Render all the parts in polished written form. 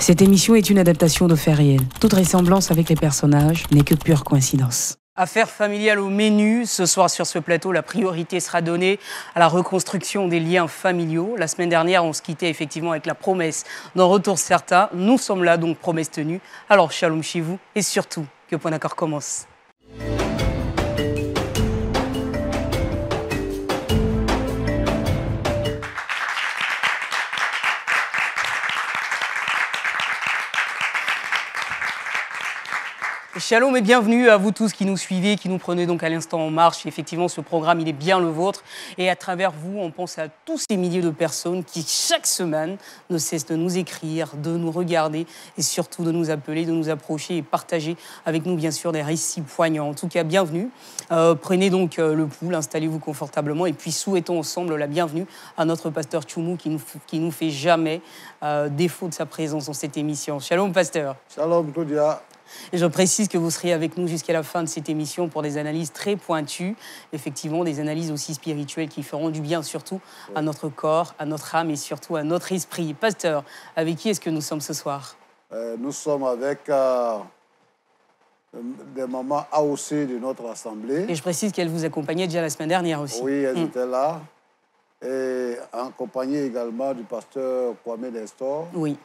Cette émission est une adaptation de faits réels. Toute ressemblance avec les personnages n'est que pure coïncidence. Affaires familiales au menu. Ce soir sur ce plateau, la priorité sera donnée à la reconstruction des liens familiaux. La semaine dernière, on se quittait effectivement avec la promesse d'un retour certain. Nous sommes là, donc promesse tenue. Alors shalom chez vous et surtout, que Point d'accord commence. Shalom et bienvenue à vous tous qui nous suivez, qui nous prenez donc à l'instant en marche. Effectivement, ce programme, il est bien le vôtre. Et à travers vous, on pense à tous ces milliers de personnes qui, chaque semaine, ne cessent de nous écrire, de nous regarder et surtout de nous appeler, de nous approcher et partager avec nous, bien sûr, des récits poignants. En tout cas, bienvenue. Prenez donc le pouls, installez-vous confortablement et puis souhaitons ensemble la bienvenue à notre pasteur Tchoumou qui nous fait jamais défaut de sa présence dans cette émission. Shalom, pasteur. Shalom, Claudia. Et je précise que vous serez avec nous jusqu'à la fin de cette émission pour des analyses très pointues, effectivement des analyses aussi spirituelles qui feront du bien surtout à notre corps, à notre âme et surtout à notre esprit. Pasteur, avec qui est-ce que nous sommes ce soir? Nous sommes avec des mamans AOC de notre assemblée. Et je précise qu'elles vous accompagnaient déjà la semaine dernière aussi. Oui, elles étaient là. Et accompagnées également du pasteur Kwame Nestor. Oui.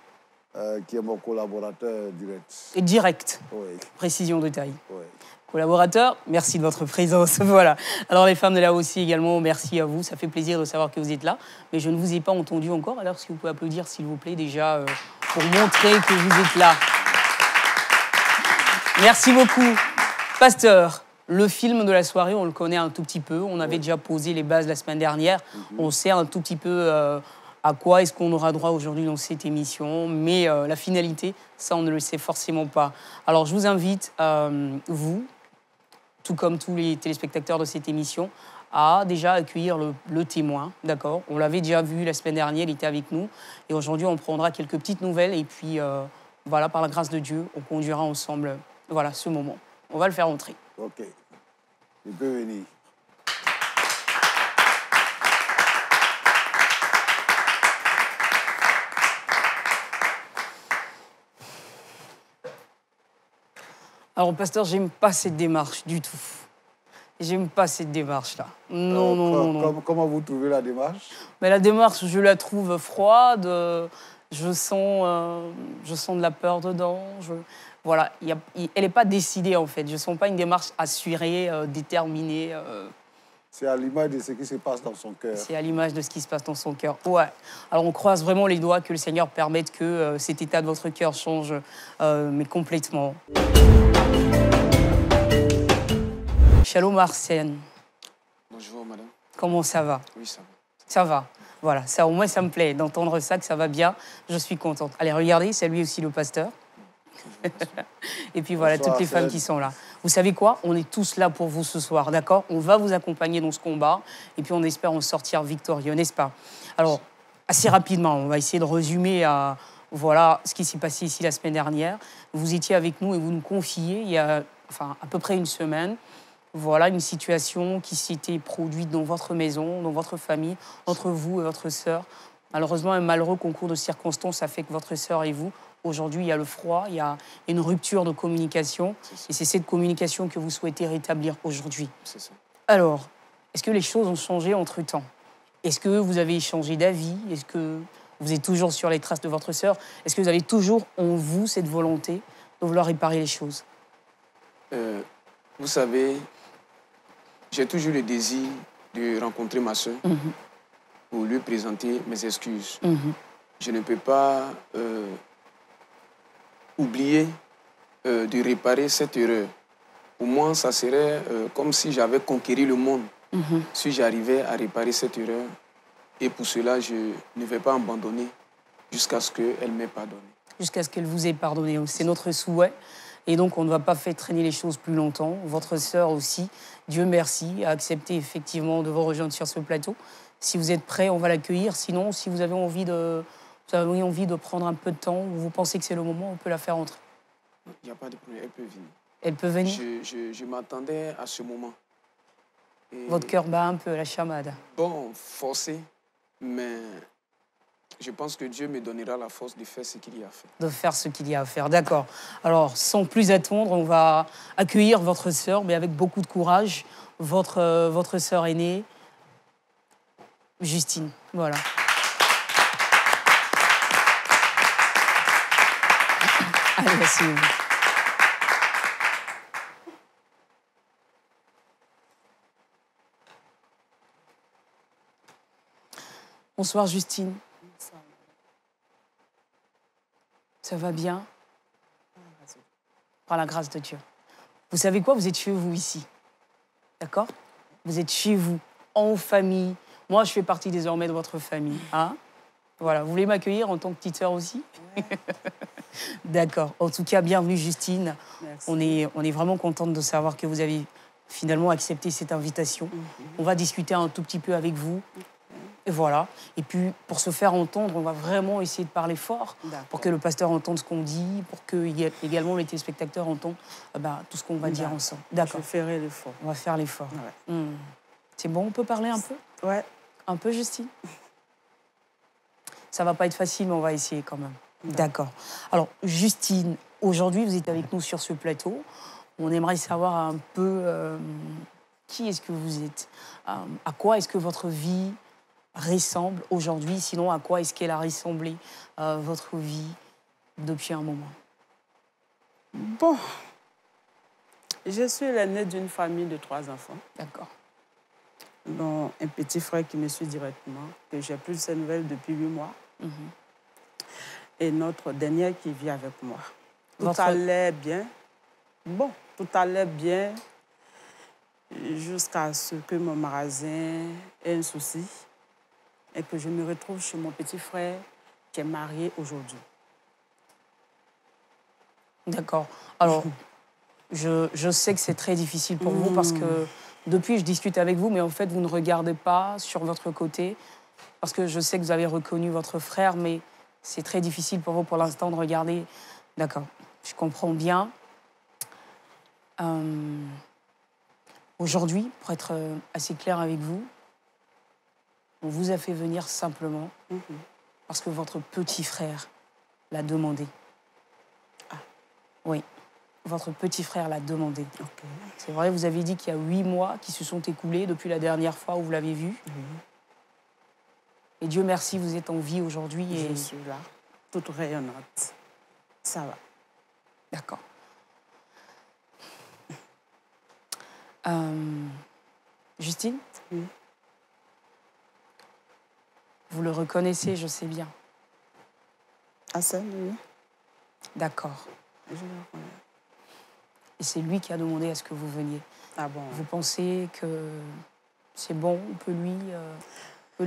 Qui est mon collaborateur direct. Et direct. Oui. Précision de taille. Oui. Collaborateur, merci de votre présence. Voilà. Alors les femmes de là aussi également, merci à vous. Ça fait plaisir de savoir que vous êtes là. Mais je ne vous ai pas entendu encore. Alors, est-ce que vous pouvez applaudir, s'il vous plaît, déjà, pour montrer que vous êtes là. Merci beaucoup. Pasteur, le film de la soirée, on le connaît un tout petit peu. On avait déjà posé les bases la semaine dernière. On sait un tout petit peu à quoi est-ce qu'on aura droit aujourd'hui dans cette émission. Mais la finalité, ça, on ne le sait forcément pas. Alors, je vous invite, vous, tout comme tous les téléspectateurs de cette émission, à déjà accueillir le témoin, d'accord? On l'avait déjà vu la semaine dernière, il était avec nous. Et aujourd'hui, on prendra quelques petites nouvelles. Et puis, voilà, par la grâce de Dieu, on conduira ensemble, voilà, ce moment. On va le faire entrer. OK. Il peut venir. Alors, pasteur, j'aime pas cette démarche du tout. J'aime pas cette démarche-là. Non, non. Comment vous trouvez la démarche? Mais la démarche, je la trouve froide. Je sens de la peur dedans. Voilà, elle n'est pas décidée, en fait. Je ne sens pas une démarche assurée, déterminée. C'est à l'image de ce qui se passe dans son cœur. C'est à l'image de ce qui se passe dans son cœur. Ouais. Alors, on croise vraiment les doigts que le Seigneur permette que cet état de votre cœur change, mais complètement. Shalom Arsène. Bonjour, madame. Comment ça va? Oui, ça va. Ça va. Voilà, ça, au moins, ça me plaît d'entendre ça, que ça va bien. Je suis contente. Allez, regardez, c'est lui aussi le pasteur. Et puis voilà, bonsoir, toutes les femmes qui sont là. Vous savez quoi? On est tous là pour vous ce soir, d'accord? On va vous accompagner dans ce combat. Et puis on espère en sortir victorieux, n'est-ce pas? Alors, assez rapidement, on va essayer de résumer voilà, ce qui s'est passé ici la semaine dernière. Vous étiez avec nous et vous nous confiez, il y a à peu près une semaine, voilà une situation qui s'était produite dans votre maison, dans votre famille, entre vous et votre sœur. Malheureusement, un malheureux concours de circonstances a fait que votre sœur et vous, aujourd'hui, il y a le froid, il y a une rupture de communication. Et c'est cette communication que vous souhaitez rétablir aujourd'hui. C'est ça. Alors, est-ce que les choses ont changé entre-temps? Est-ce que vous avez changé d'avis? Est-ce que vous êtes toujours sur les traces de votre sœur? Est-ce que vous avez toujours en vous cette volonté de vouloir réparer les choses? Vous savez, j'ai toujours le désir de rencontrer ma sœur pour lui présenter mes excuses. Je ne peux pas oublier de réparer cette erreur. Pour moi, ça serait comme si j'avais conquéri le monde, si j'arrivais à réparer cette erreur. Et pour cela, je ne vais pas abandonner jusqu'à ce qu'elle m'ait pardonné. Jusqu'à ce qu'elle vous ait pardonné. C'est notre souhait. Et donc, on ne va pas faire traîner les choses plus longtemps. Votre sœur aussi, Dieu merci, a accepté effectivement de vous rejoindre sur ce plateau. Si vous êtes prêts, on va l'accueillir. Sinon, si vous avez envie de prendre un peu de temps, ou vous pensez que c'est le moment, on peut la faire entrer. Il n'y a pas de problème, elle peut venir. Elle peut venir? Je m'attendais à ce moment. Et votre cœur bat un peu, la chamade. bon, forcé, mais Je pense que Dieu me donnera la force de faire ce qu'il y a à faire. De faire ce qu'il y a à faire, d'accord. Alors, sans plus attendre, on va accueillir votre sœur, mais avec beaucoup de courage, votre sœur aînée, Justine. Voilà. Allez, asseyez-vous. Bonsoir, Justine. Ça va bien? Par la grâce de Dieu. Vous savez quoi? Vous êtes chez vous ici. D'accord? Vous êtes chez vous, en famille. Moi, je fais partie désormais de votre famille. Hein? Voilà. Vous voulez m'accueillir en tant que petite sœur aussi? Ouais. D'accord. En tout cas, bienvenue, Justine. Merci. On est vraiment contente de savoir que vous avez finalement accepté cette invitation. On va discuter un tout petit peu avec vous. Et voilà. Et puis, pour se faire entendre, on va vraiment essayer de parler fort pour que le pasteur entende ce qu'on dit, pour que également les téléspectateurs entendent tout ce qu'on va dire ensemble. D'accord. Je ferai l'effort. On va faire l'effort. Ouais. C'est bon, on peut parler un peu? Ouais. Un peu, Justine? Ça va pas être facile, mais on va essayer quand même. D'accord. Alors, Justine, aujourd'hui, vous êtes avec nous sur ce plateau. On aimerait savoir un peu qui est-ce que vous êtes, à quoi est-ce que votre vie ressemble aujourd'hui, sinon à quoi est-ce qu'elle a ressemblé votre vie depuis un moment? Bon, je suis l'aînée d'une famille de 3 enfants. D'accord. Dont un petit frère qui me suit directement, que j'ai plus de ses nouvelles depuis 8 mois. Et notre dernière qui vit avec moi. Tout allait bien. Bon, tout allait bien jusqu'à ce que mon magasin ait un souci et que je me retrouve chez mon petit frère qui est marié aujourd'hui. D'accord. Alors, je sais que c'est très difficile pour vous parce que depuis, je discute avec vous, mais en fait, vous ne regardez pas sur votre côté parce que je sais que vous avez reconnu votre frère, mais c'est très difficile pour vous pour l'instant de regarder. D'accord, je comprends bien. Aujourd'hui, pour être assez clair avec vous, on vous a fait venir simplement parce que votre petit frère l'a demandé. Ah. Oui, votre petit frère l'a demandé. Okay. C'est vrai, vous avez dit qu'il y a 8 mois qui se sont écoulés depuis la dernière fois où vous l'avez vu. Et Dieu merci, vous êtes en vie aujourd'hui. Je suis là, toute rayonnante. Ça va. D'accord. Justine? Oui. Vous le reconnaissez, je sais bien. Hassan, oui. D'accord. Je le reconnais. Et c'est lui qui a demandé à ce que vous veniez. Ah bon? Vous pensez que c'est bon, on peut lui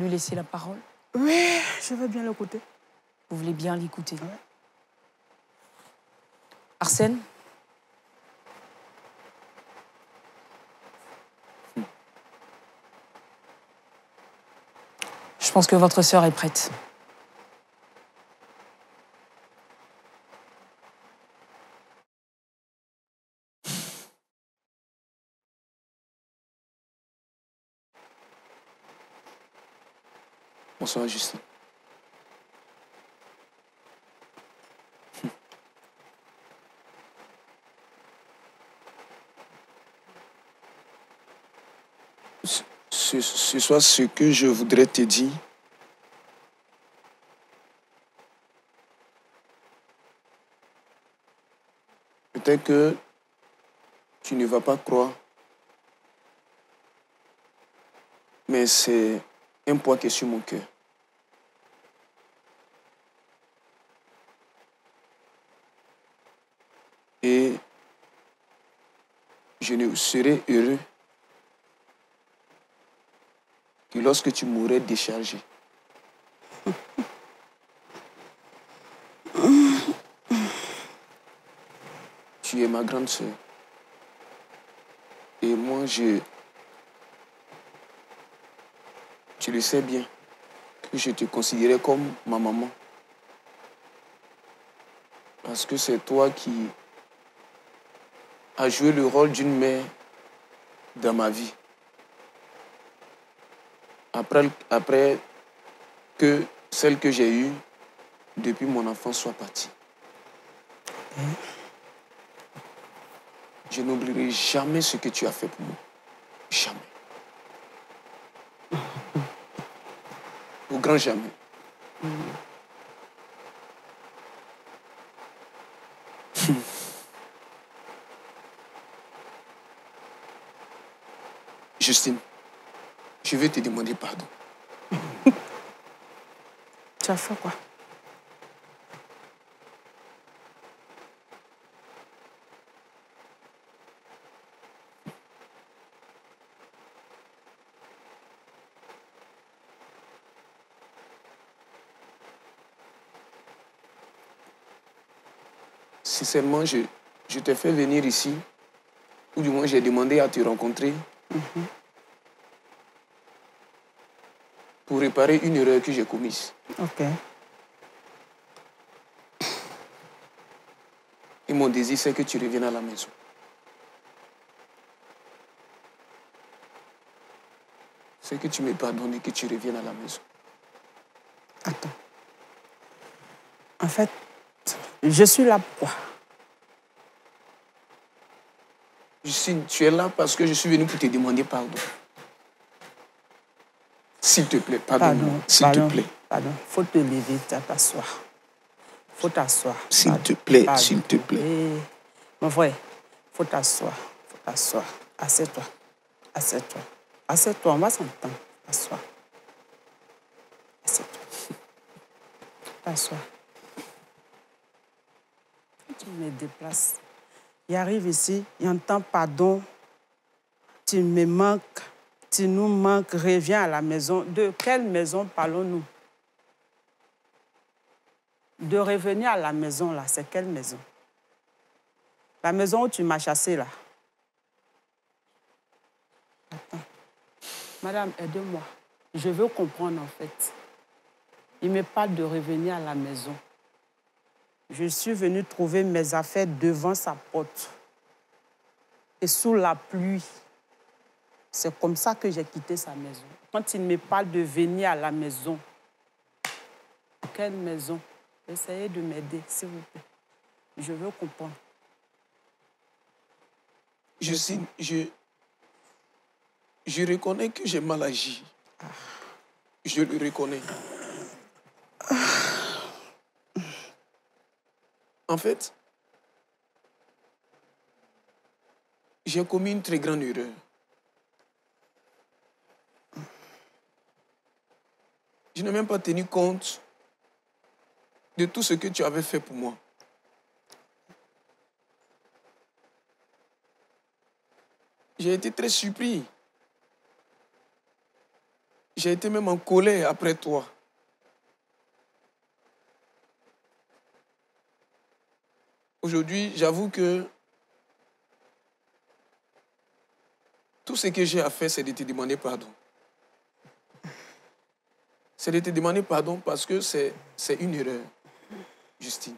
laisser la parole? Oui, je veux bien l'écouter. Vous voulez bien l'écouter? Ouais. Arsène? Je pense que votre sœur est prête. Bonsoir, Justine. Ce soir, ce que je voudrais te dire, peut-être que tu ne vas pas croire, mais c'est un poids qui est sur mon cœur. Et je ne serai heureux que lorsque tu m'aurais déchargé. Tu es ma grande sœur. Et moi, tu le sais bien, que je te considérais comme ma maman. Parce que c'est toi qui as joué le rôle d'une mère dans ma vie. Après que celle que j'ai eue depuis mon enfance soit partie. Je n'oublierai jamais ce que tu as fait pour moi. Jamais. Au grand jamais. Justine, je vais te demander pardon. Tu as fait quoi? Sincèrement, je t'ai fait venir ici, ou du moins j'ai demandé à te rencontrer pour réparer une erreur que j'ai commise. Ok. Et mon désir, c'est que tu reviennes à la maison. C'est que tu me pardonnes et que tu reviennes à la maison. Attends. En fait, je suis là pour quoi? Justine, tu es là parce que je suis venu pour te demander pardon. S'il te plaît, pardonne-moi. S'il te plaît. Pardon. Faut te lever, t'asseoir. Faut t'asseoir. S'il te plaît, s'il te plaît. Mon frère, faut t'asseoir. Faut t'asseoir. Assieds-toi. Assieds-toi. Assieds-toi, on va s'entendre. Assois. Assieds-toi. Assois. Tu me déplaces. Il arrive ici, il entend pardon. Tu me manques. Tu nous manques. Reviens à la maison. De quelle maison parlons-nous? De revenir à la maison, là, c'est quelle maison? La maison où tu m'as chassé, là. Attends. Madame, aide-moi. Je veux comprendre, en fait. Il me parle de revenir à la maison. Je suis venue trouver mes affaires devant sa porte. Et sous la pluie. C'est comme ça que j'ai quitté sa maison. Quand il me parle de venir à la maison, quelle maison? Essayez de m'aider, s'il vous plaît. Je veux comprendre. Justine, je reconnais que j'ai mal agi. Je le reconnais. En fait, j'ai commis une très grande erreur. Je n'ai même pas tenu compte de tout ce que tu avais fait pour moi. J'ai été très surpris. J'ai été même en colère après toi. Aujourd'hui, j'avoue que tout ce que j'ai à faire, c'est de te demander pardon. C'est de te demander pardon parce que c'est une erreur, Justine.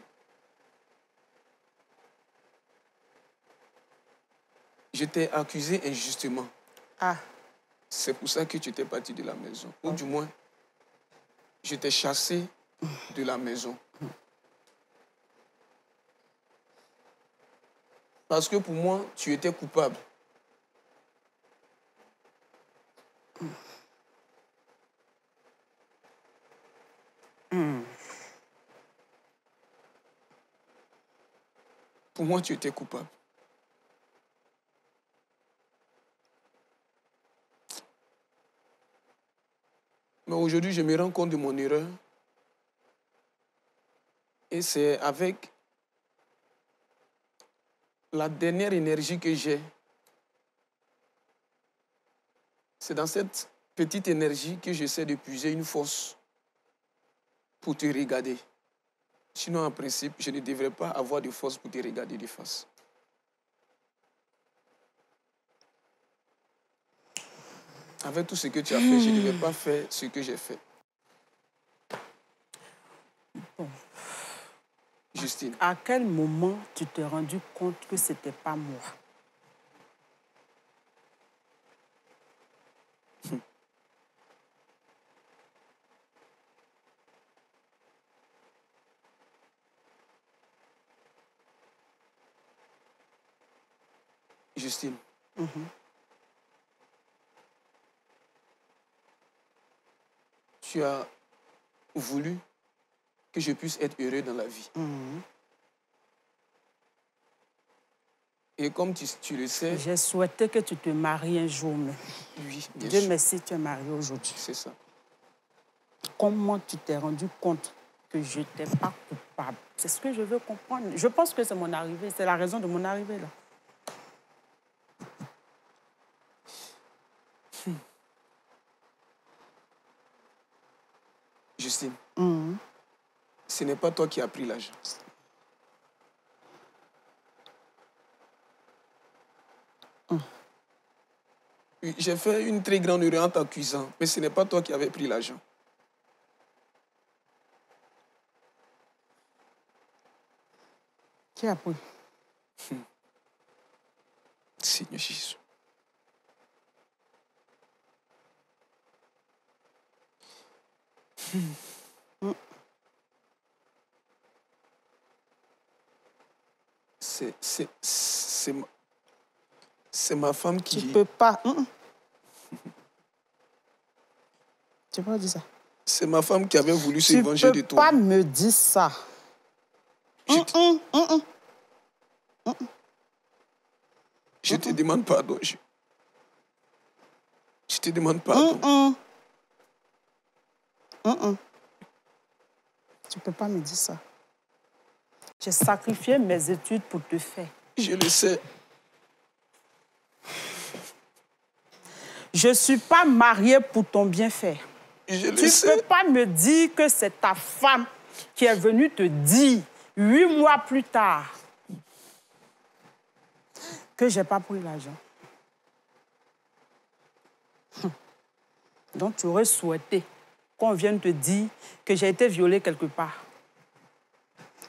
Je t'ai accusé injustement. Ah. C'est pour ça que tu étais parti de la maison. Ou du moins, je t'ai chassé de la maison. Parce que pour moi, tu étais coupable. Pour moi, tu étais coupable. Mais aujourd'hui, je me rends compte de mon erreur. Et c'est avec la dernière énergie que j'ai. C'est dans cette petite énergie que j'essaie de puiser une force pour te regarder. Sinon, en principe, je ne devrais pas avoir de force pour te regarder de face. Avec tout ce que tu as fait, je ne devais pas faire ce que j'ai fait. Bon. Justine. À quel moment tu t'es rendu compte que ce n'était pas moi? Justine. Tu as voulu que je puisse être heureux dans la vie. Et comme tu le sais... J'ai souhaité que tu te maries un jour, mais... Oui, bien Dieu sûr. merci, tu es marié aujourd'hui. C'est ça. Comment tu t'es rendu compte que je n'étais pas coupable? C'est ce que je veux comprendre. Je pense que c'est mon arrivée, c'est la raison de mon arrivée, là. Justine, ce n'est pas toi qui as pris l'argent. Oui, j'ai fait une très grande erreur en t'accusant, mais ce n'est pas toi qui avais pris l'argent. Qui a pris? Seigneur Jésus. C'est ma femme qui... Tu peux pas. Tu peux pas dire ça. C'est ma femme qui avait voulu se venger de Tu peux toi. pas me dire ça. Je te demande pardon. Je te demande pardon. Tu peux pas me dire ça. J'ai sacrifié mes études pour te faire. Je le sais. Je ne suis pas mariée pour ton bienfait. Je le Tu sais. ne peux pas me dire que c'est ta femme qui est venue te dire 8 mois plus tard que je n'ai pas pris l'argent. Donc tu aurais souhaité qu'on vienne te dire que j'ai été violée quelque part.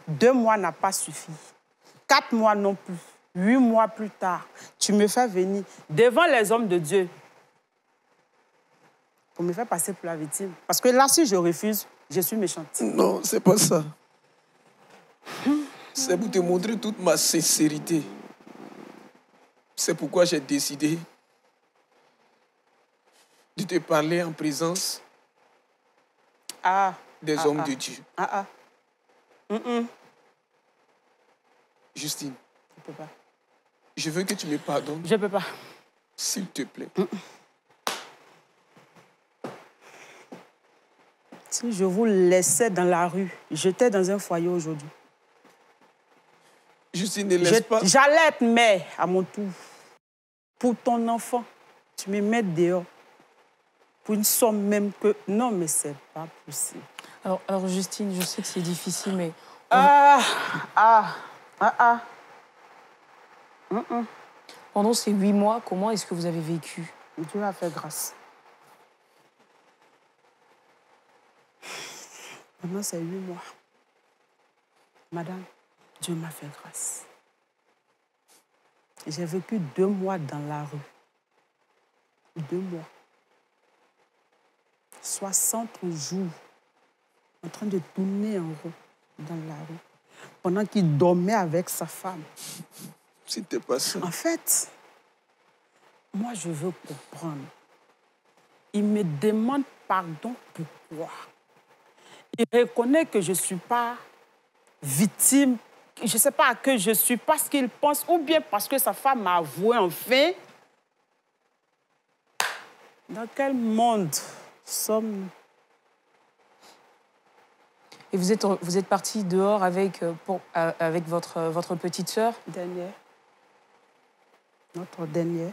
2 mois n'a pas suffi. 4 mois non plus. 8 mois plus tard, tu me fais venir devant les hommes de Dieu pour me faire passer pour la victime. Parce que là, si je refuse, je suis méchante. Non, c'est pas ça. C'est pour te montrer toute ma sincérité. C'est pourquoi j'ai décidé de te parler en présence des hommes de Dieu. Justine, Je peux pas. je veux que tu me pardonnes. Je peux pas. S'il te plaît. Si je vous laissais dans la rue, j'étais dans un foyer aujourd'hui. Justine, ne laisse pas... J'allais être mère à mon tour. Pour ton enfant, tu me mets dehors. Pour une somme même que... Non, mais c'est pas possible. Alors Justine, je sais que c'est difficile, mais... Pendant ces 8 mois, comment est-ce que vous avez vécu? Dieu a fait grâce. Pendant ces 8 mois, madame, Dieu m'a fait grâce. J'ai vécu 2 mois dans la rue. 2 mois. 60 jours en train de tourner en rond dans la rue pendant qu'il dormait avec sa femme. C'était pas ça. En fait, moi, je veux comprendre. Il me demande pardon pourquoi. Il reconnaît que je ne suis pas victime. Je ne sais pas que je suis parce qu'il pense, ou bien parce que sa femme m'a avoué enfin. Dans quel monde sommes-nous? Et vous êtes parti dehors avec votre petite sœur? Dernière. Notre dernière.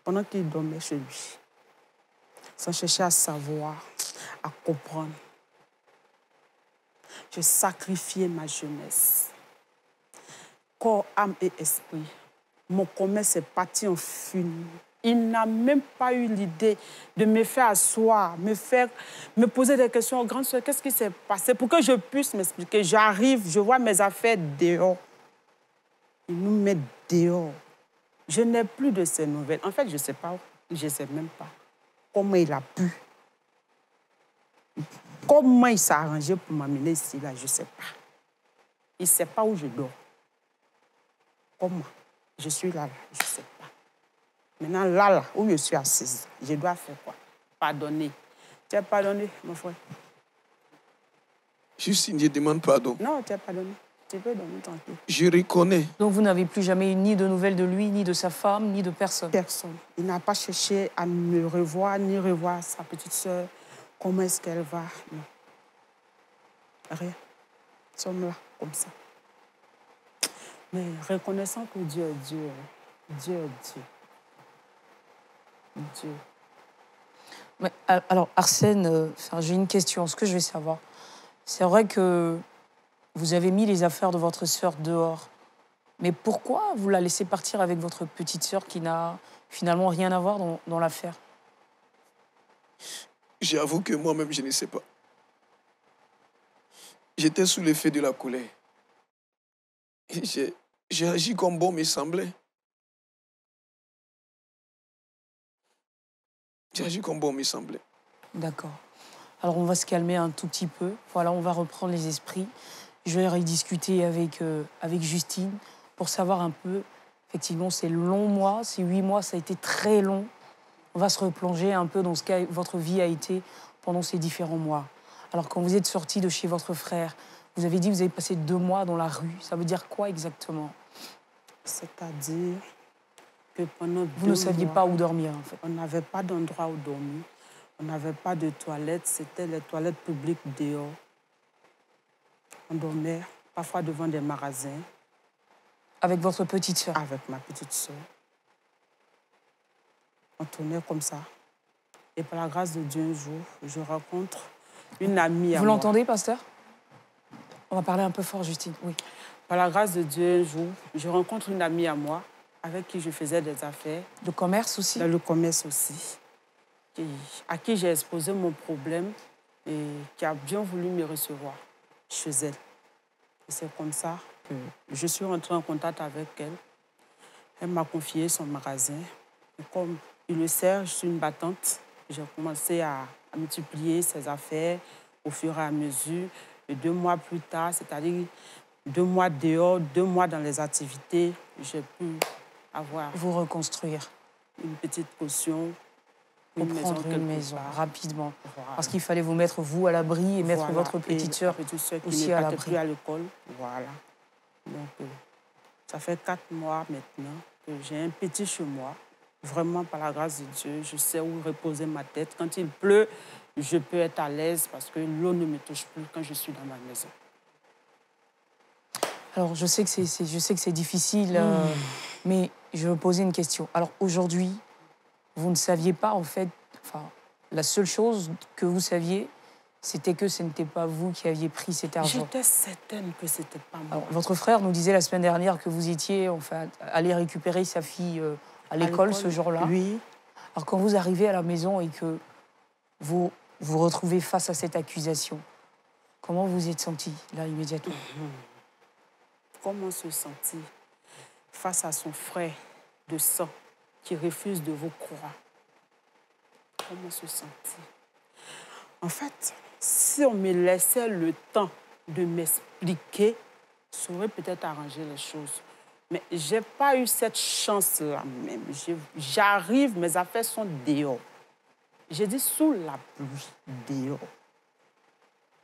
Pendant qu'il dormait chez lui. Sans chercher à savoir, à comprendre. J'ai sacrifié ma jeunesse. Corps, âme et esprit. Mon commerce est parti en fumée. Il n'a même pas eu l'idée de me faire asseoir, me poser des questions. Grande soeur, qu'est-ce qui s'est passé? Pour que je puisse m'expliquer. J'arrive, je vois mes affaires dehors. Il nous met dehors. Je n'ai plus de ces nouvelles. En fait, je ne sais pas, je ne sais même pas comment il a pu. Comment il s'est arrangé pour m'amener ici, là, je ne sais pas. Il ne sait pas où je dors. Comment? Je suis là, je ne sais pas. Maintenant, là, où je suis assise, je dois faire quoi? Pardonner. Tu as pardonné, mon frère? Justine, je demande pardon. Non, tu as pardonné. Tu peux dormir tranquille. Je reconnais. Donc vous n'avez plus jamais eu ni de nouvelles de lui, ni de sa femme, ni de personne? Personne. Il n'a pas cherché à me revoir, ni revoir sa petite sœur. Comment est-ce qu'elle va? Non. Rien. Nous sommes là, comme ça. Mais reconnaissant que Dieu est Dieu. Dieu est Dieu. Dieu. Mais, alors, Arsène, j'ai une question. Ce que je vais savoir, c'est vrai que vous avez mis les affaires de votre sœur dehors. Mais pourquoi vous la laissez partir avec votre petite sœur qui n'a finalement rien à voir dans l'affaire? J'avoue que moi-même, je ne sais pas. J'étais sous l'effet de la colère. Et j'ai agi comme bon me semblait. J'ai agi comme bon me semblait. D'accord. Alors, on va se calmer un tout petit peu. Voilà, on va reprendre les esprits. Je vais rediscuter avec Justine pour savoir un peu. Effectivement, ces longs mois, ces 8 mois, ça a été très long. On va se replonger un peu dans ce que votre vie a été pendant ces différents mois. Alors, quand vous êtes sorti de chez votre frère, vous avez dit que vous avez passé 2 mois dans la rue. Ça veut dire quoi exactement? C'est-à-dire que pendant 2 mois... Vous ne saviez pas où dormir, en fait. On n'avait pas d'endroit où dormir. On n'avait pas de toilettes. C'était les toilettes publiques dehors. On dormait parfois devant des magasins. Avec votre petite sœur? Avec ma petite sœur. On tournait comme ça. Et par la grâce de Dieu, un jour, je rencontre une amie à moi. Vous l'entendez, pasteur? On va parler un peu fort, Justine. Oui. Par la grâce de Dieu, un jour, je rencontre une amie à moi avec qui je faisais des affaires. Le commerce aussi? Dans le commerce aussi. À qui j'ai exposé mon problème et qui a bien voulu me recevoir chez elle. Et c'est comme ça que je suis rentrée en contact avec elle. Elle m'a confié son magasin. Et comme il le sait, je suis une battante. J'ai commencé à multiplier ses affaires au fur et à mesure. Et 2 mois plus tard, c'est-à-dire 2 mois dehors, 2 mois dans les activités, j'ai pu avoir... Vous reconstruire. Une petite caution. Pour prendre une maison rapidement. Voilà. Parce qu'il fallait vous mettre, vous, à l'abri et mettre Voilà. votre petite sœur aussi à l'abri. Plus à l'école. Voilà. Donc, ça fait 4 mois maintenant que j'ai un petit chez moi. Vraiment, par la grâce de Dieu, je sais où reposer ma tête. Quand il pleut, je peux être à l'aise parce que l'eau ne me touche plus quand je suis dans ma maison. Alors, je sais que c'est difficile, mais je vais vous poser une question. Alors, aujourd'hui, vous ne saviez pas, en fait, la seule chose que vous saviez, c'était que ce n'était pas vous qui aviez pris cet argent. J'étais certaine que ce n'était pas moi. Alors, votre frère nous disait la semaine dernière que vous étiez, allé récupérer sa fille à l'école ce jour-là. Oui. Alors, quand vous arrivez à la maison et que vous vous retrouvez face à cette accusation, comment vous êtes senti, là, immédiatement? Comment se sentir face à son frère de sang qui refuse de vous croire? Comment se sentir? En fait, si on me laissait le temps de m'expliquer, ça aurait peut-être arrangé les choses. Mais je n'ai pas eu cette chance-là même. J'arrive, mes affaires sont dehors. J'ai dit sous la pluie, dehors.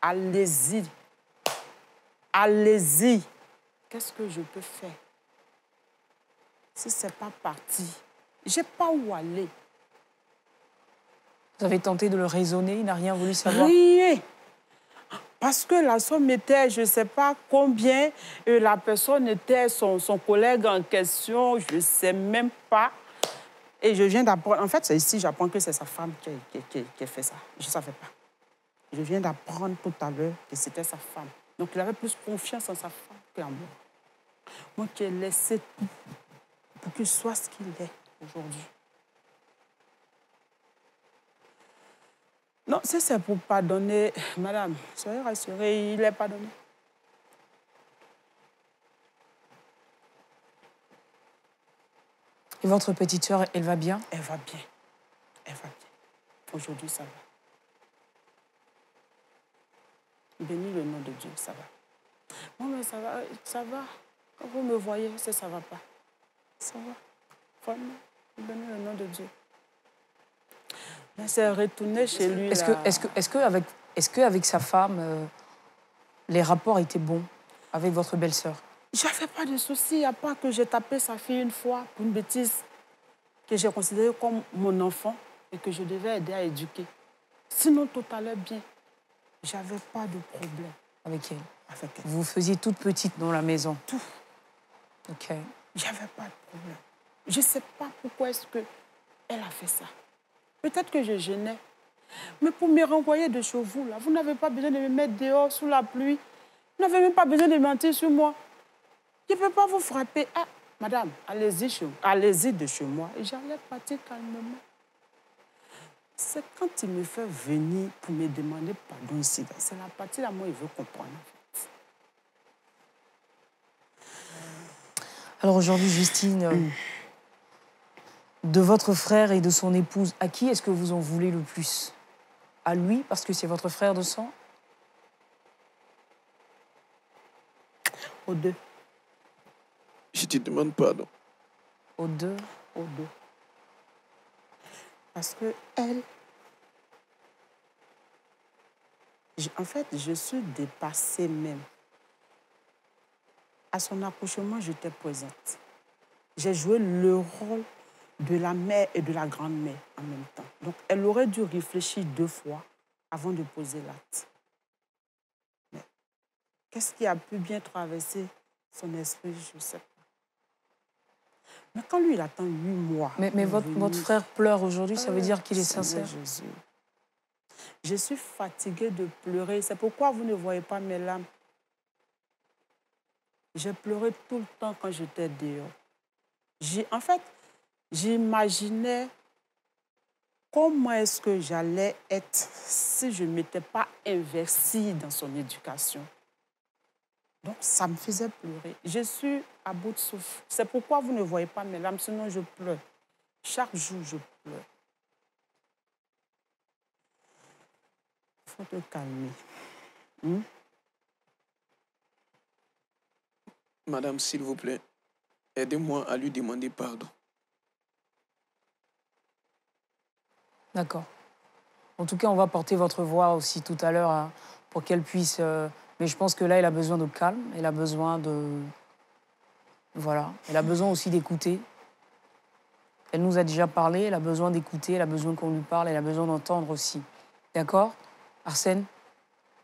Allez-y. Allez-y. Qu'est-ce que je peux faire? Si ce n'est pas parti, je n'ai pas où aller. Vous avez tenté de le raisonner, il n'a rien voulu savoir? Rien. Parce que la somme était, je ne sais pas combien, et la personne était son collègue en question, je ne sais même pas. Et je viens d'apprendre, en fait, c'est ici, j'apprends que c'est sa femme qui a fait ça. Je ne savais pas. Je viens d'apprendre tout à l'heure que c'était sa femme. Donc, il avait plus confiance en sa femme qu'en moi. Moi qui ai laissé tout pour qu'il soit ce qu'il est aujourd'hui. Non, si c'est pour pardonner, madame, soyez rassurée, il est pardonné. Et votre petite sœur, elle va bien? Elle va bien. Elle va bien. Aujourd'hui, ça va. Bénis le nom de Dieu, ça va. Non, mais ça va, ça va. Quand vous me voyez, ça ne va pas. Ça va. Vraiment, bénis le nom de Dieu. Mais c'est retourné chez lui. Est-ce qu'avec sa femme, les rapports étaient bons avec votre belle-sœur? J'avais pas de soucis, à part que j'ai tapé sa fille une fois pour une bêtise que j'ai considérée comme mon enfant et que je devais aider à éduquer. Sinon, tout allait bien. J'avais pas de problème. Avec elle? Avec elle. Vous faisiez toute petite dans la maison? Tout. OK. J'avais pas de problème. Je sais pas pourquoi est-ce qu'elle a fait ça. Peut-être que je gênais. Mais pour me renvoyer de chez vous, là, vous n'avez pas besoin de me mettre dehors sous la pluie. Vous n'avez même pas besoin de mentir sur moi. Je ne peux pas vous frapper. Ah, madame, allez-y de chez moi. Et j'allais partir calmement. C'est quand il me fait venir pour me demander pardon ici. C'est la partie là, moi, il veut comprendre. En fait. Alors aujourd'hui, Justine, de votre frère et de son épouse, à qui est-ce que vous en voulez le plus? À lui, parce que c'est votre frère de sang? Aux deux. Je te demande pardon. Aux deux? Aux deux. Parce que elle, en fait, je suis dépassée même. À son accouchement, j'étais présente. J'ai joué le rôle de la mère et de la grand-mère en même temps. Donc, elle aurait dû réfléchir 2 fois avant de poser l'acte. Mais qu'est-ce qui a pu bien traverser son esprit, je ne sais pas. Mais quand lui, il attend 8 mois... Mais votre frère pleure aujourd'hui, ça veut dire qu'il est sincère? Jésus. Je suis fatiguée de pleurer. C'est pourquoi vous ne voyez pas mes larmes. J'ai pleuré tout le temps quand j'étais dehors. En fait, j'imaginais comment est-ce que j'allais être si je ne m'étais pas investie dans son éducation. Donc, ça me faisait pleurer. Je suis à bout de souffle. C'est pourquoi vous ne voyez pas mes larmes, sinon je pleure. Chaque jour, je pleure. Il faut te calmer. Madame, s'il vous plaît, aidez-moi à lui demander pardon. D'accord. En tout cas, on va porter votre voix aussi tout à l'heure hein, pour qu'elle puisse... mais je pense que là, elle a besoin de calme, elle a besoin de... Voilà. Elle a besoin aussi d'écouter. Elle nous a déjà parlé, elle a besoin d'écouter, elle a besoin qu'on lui parle, elle a besoin d'entendre aussi. D'accord? Arsène?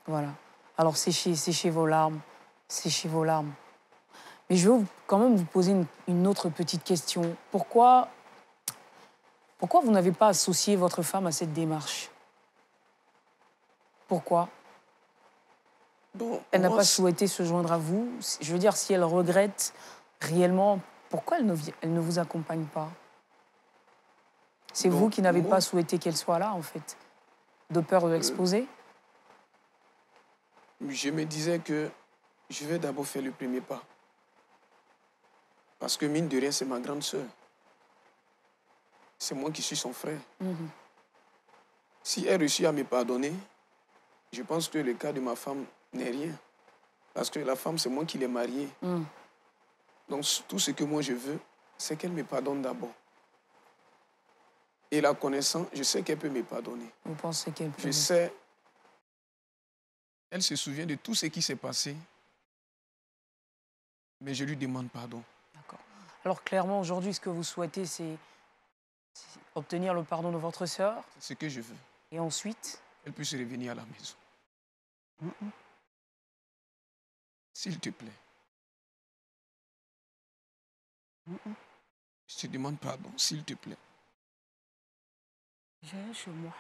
Voilà. Alors, séchez vos larmes. Séchez vos larmes. Mais je veux quand même vous poser une autre petite question. Pourquoi vous n'avez pas associé votre femme à cette démarche? Pourquoi? Bon, elle n'a pas souhaité se joindre à vous. Je veux dire, si elle regrette réellement, pourquoi elle ne vous accompagne pas? C'est vous qui n'avez pas souhaité qu'elle soit là, en fait, de peur de l'exposer? Je me disais que je vais d'abord faire le premier pas. Parce que mine de rien, c'est ma grande sœur. C'est moi qui suis son frère. Si elle réussit à me pardonner, je pense que le cas de ma femme n'est rien. Parce que la femme, c'est moi qui l'ai mariée. Donc, tout ce que moi je veux, c'est qu'elle me pardonne d'abord. Et la connaissant, je sais qu'elle peut me pardonner. Vous pensez qu'elle peut? Je sais. Elle se souvient de tout ce qui s'est passé. Mais je lui demande pardon. D'accord. Alors, clairement, aujourd'hui, ce que vous souhaitez, c'est obtenir le pardon de votre sœur. C'est ce que je veux. Et ensuite? Elle puisse revenir à la maison. S'il te plaît. Je te demande pardon, s'il te plaît. J'ai un chez moi.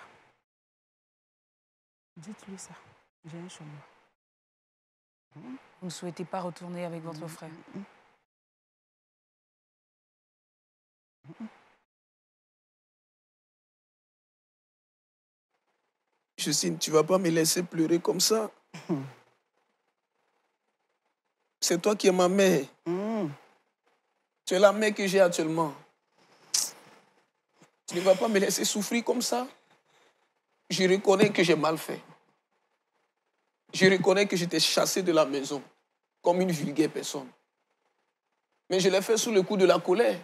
Dites-lui ça. J'ai un chez moi. Vous ne souhaitez pas retourner avec votre frère? Justine, tu ne vas pas me laisser pleurer comme ça. C'est toi qui es ma mère. Tu es la mère que j'ai actuellement. Tu ne vas pas me laisser souffrir comme ça. Je reconnais que j'ai mal fait. Je reconnais que j'étais chassé de la maison comme une vulgaire personne. Mais je l'ai fait sous le coup de la colère.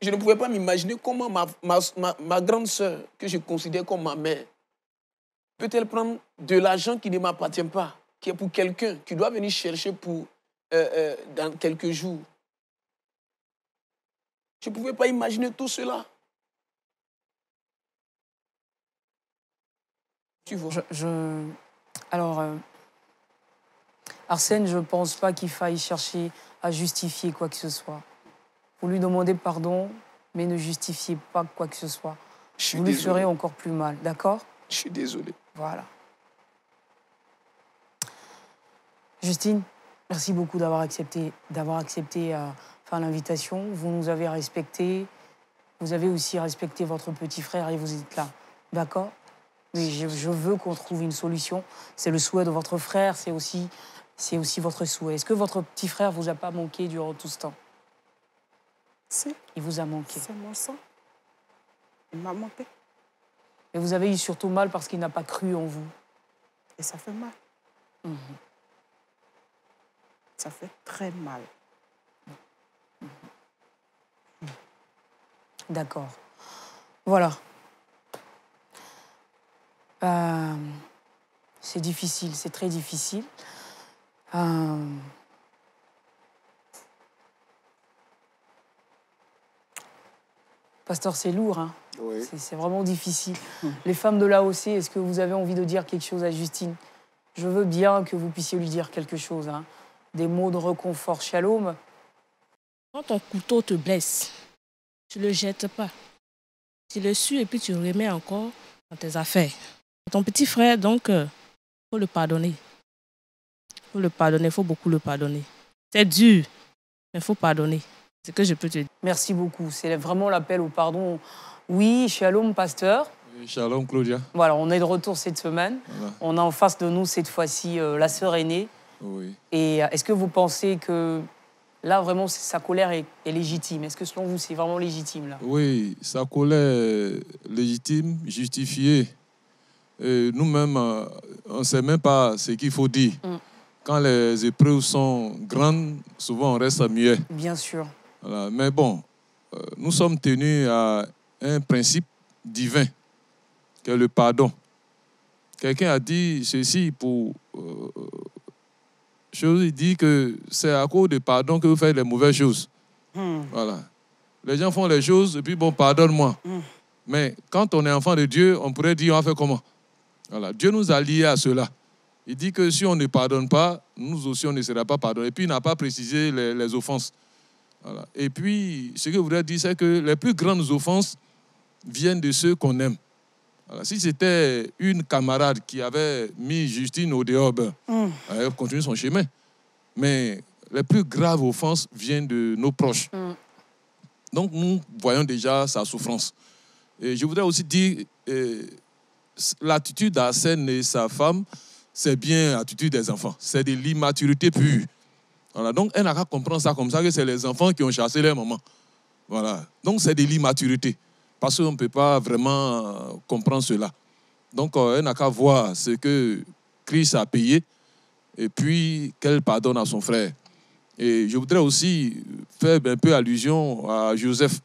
Je ne pouvais pas m'imaginer comment ma grande sœur, que je considère comme ma mère, peut-elle prendre de l'argent qui ne m'appartient pas, qui est pour quelqu'un, qui doit venir chercher dans quelques jours. Je ne pouvais pas imaginer tout cela. Tu vois. Alors, Arsène, je ne pense pas qu'il faille chercher à justifier quoi que ce soit. Vous lui demandez pardon, mais ne justifiez pas quoi que ce soit. Vous lui ferez encore plus mal, d'accord? Je suis désolé. Voilà. Justine, merci beaucoup d'avoir accepté faire l'invitation. Vous nous avez respectés. Vous avez aussi respecté votre petit frère et vous êtes là, d'accord? Mais je veux qu'on trouve une solution. C'est le souhait de votre frère, c'est aussi votre souhait. Est-ce que votre petit frère vous a pas manqué durant tout ce temps? Si. Il vous a manqué. C'est mon sang. Il m'a manqué. Et vous avez eu surtout mal parce qu'il n'a pas cru en vous. Et ça fait mal. Ça fait très mal. D'accord. Voilà. C'est difficile, c'est très difficile. Pasteur, c'est lourd, hein? Oui. C'est vraiment difficile. Les femmes de l'AOC, est-ce que vous avez envie de dire quelque chose à Justine? Je veux bien que vous puissiez lui dire quelque chose, hein. Des mots de réconfort. Shalom. Quand ton couteau te blesse, tu ne le jettes pas. Tu le sues et puis tu le remets encore dans tes affaires. Ton petit frère, donc, il faut le pardonner. Il faut le pardonner, il faut beaucoup le pardonner. C'est dur, mais il faut pardonner. C'est ce que je peux te dire. Merci beaucoup. C'est vraiment l'appel au pardon. Oui, shalom, pasteur. Oui, shalom, Claudia. Voilà, on est de retour cette semaine. Voilà. On a en face de nous, cette fois-ci, la sœur aînée. Oui. Et est-ce que vous pensez que là, vraiment, sa colère est légitime? Est-ce que selon vous, c'est vraiment légitime, là? Oui, sa colère légitime, justifiée. Nous-mêmes, on ne sait même pas ce qu'il faut dire. Quand les épreuves sont grandes, souvent on reste muet. Bien sûr. Voilà. Mais bon, nous sommes tenus à un principe divin, qui est le pardon. Quelqu'un a dit ceci pour... il dit que c'est à cause du pardon que vous faites les mauvaises choses. Voilà. Les gens font les choses et puis, bon, pardonne-moi. Mais quand on est enfant de Dieu, on pourrait dire, on va faire comment? Voilà. Dieu nous a liés à cela. Il dit que si on ne pardonne pas, nous aussi, on ne sera pas pardonnés. Et puis, il n'a pas précisé les offenses. Voilà. Et puis, ce que je voudrais dire, c'est que les plus grandes offenses viennent de ceux qu'on aime. Voilà. Si c'était une camarade qui avait mis Justine au dehors, elle continue son chemin. Mais les plus graves offenses viennent de nos proches. Donc, nous voyons déjà sa souffrance. Et je voudrais aussi dire, l'attitude d'Arsène et sa femme, c'est bien l'attitude des enfants. C'est de l'immaturité pure. Voilà. Donc, elle n'a qu'à comprendre ça comme ça, que c'est les enfants qui ont chassé leur maman. Voilà. Donc, c'est de l'immaturité. Parce qu'on ne peut pas vraiment comprendre cela. Donc, elle n'a qu'à voir ce que Christ a payé et puis qu'elle pardonne à son frère. Et je voudrais aussi faire un peu allusion à Joseph.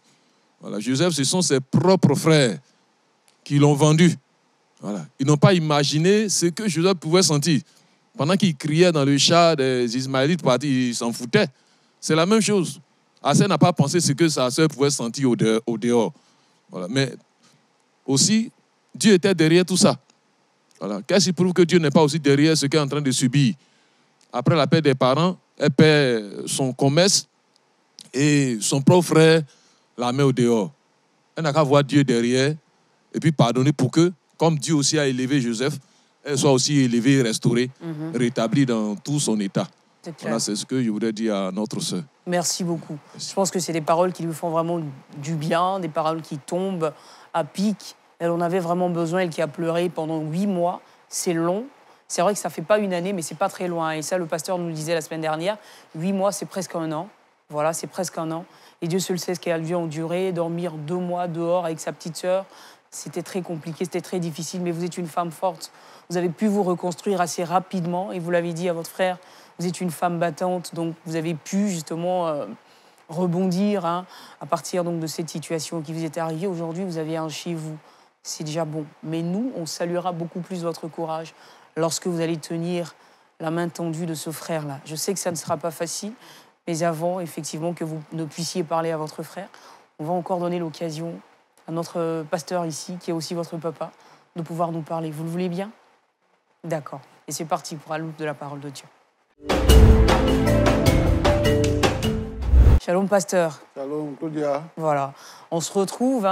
Voilà. Joseph, ce sont ses propres frères qui l'ont vendu. Voilà. Ils n'ont pas imaginé ce que Joseph pouvait sentir. Pendant qu'il criait dans le char des Ismaélites partis, il s'en foutait. C'est la même chose. Arsène n'a pas pensé ce que sa sœur pouvait sentir au dehors. Voilà. Mais aussi, Dieu était derrière tout ça. Voilà. Qu'est-ce qui prouve que Dieu n'est pas aussi derrière ce qu'elle est en train de subir? Après la perte des parents, elle perd son commerce et son propre frère la met au dehors. Elle n'a qu'à voir Dieu derrière et puis pardonner pour que, comme Dieu aussi a élevé Joseph, elle soit aussi élevée, restaurée, rétablie dans tout son état. Voilà, c'est ce que je voudrais dire à notre sœur. Merci beaucoup. Je pense que c'est des paroles qui lui font vraiment du bien, des paroles qui tombent à pic. Elle en avait vraiment besoin, elle qui a pleuré pendant 8 mois. C'est long. C'est vrai que ça ne fait pas une année, mais ce n'est pas très loin. Et ça, le pasteur nous le disait la semaine dernière. 8 mois, c'est presque un an. Voilà, c'est presque un an. Et Dieu seul sait ce qu'elle a dû endurer, dormir 2 mois dehors avec sa petite sœur. C'était très compliqué, c'était très difficile, mais vous êtes une femme forte. Vous avez pu vous reconstruire assez rapidement et vous l'avez dit à votre frère, vous êtes une femme battante, donc vous avez pu justement rebondir hein, à partir donc, de cette situation qui vous est arrivée. Aujourd'hui, vous avez un chez vous. C'est déjà bon. Mais nous, on saluera beaucoup plus votre courage lorsque vous allez tenir la main tendue de ce frère-là. Je sais que ça ne sera pas facile, mais avant, effectivement, que vous ne puissiez parler à votre frère, on va encore donner l'occasion à notre pasteur ici, qui est aussi votre papa, de pouvoir nous parler. Vous le voulez bien? D'accord. Et c'est parti pour la loupe de la parole de Dieu. Shalom, pasteur. Shalom, Claudia. Voilà. On se retrouve,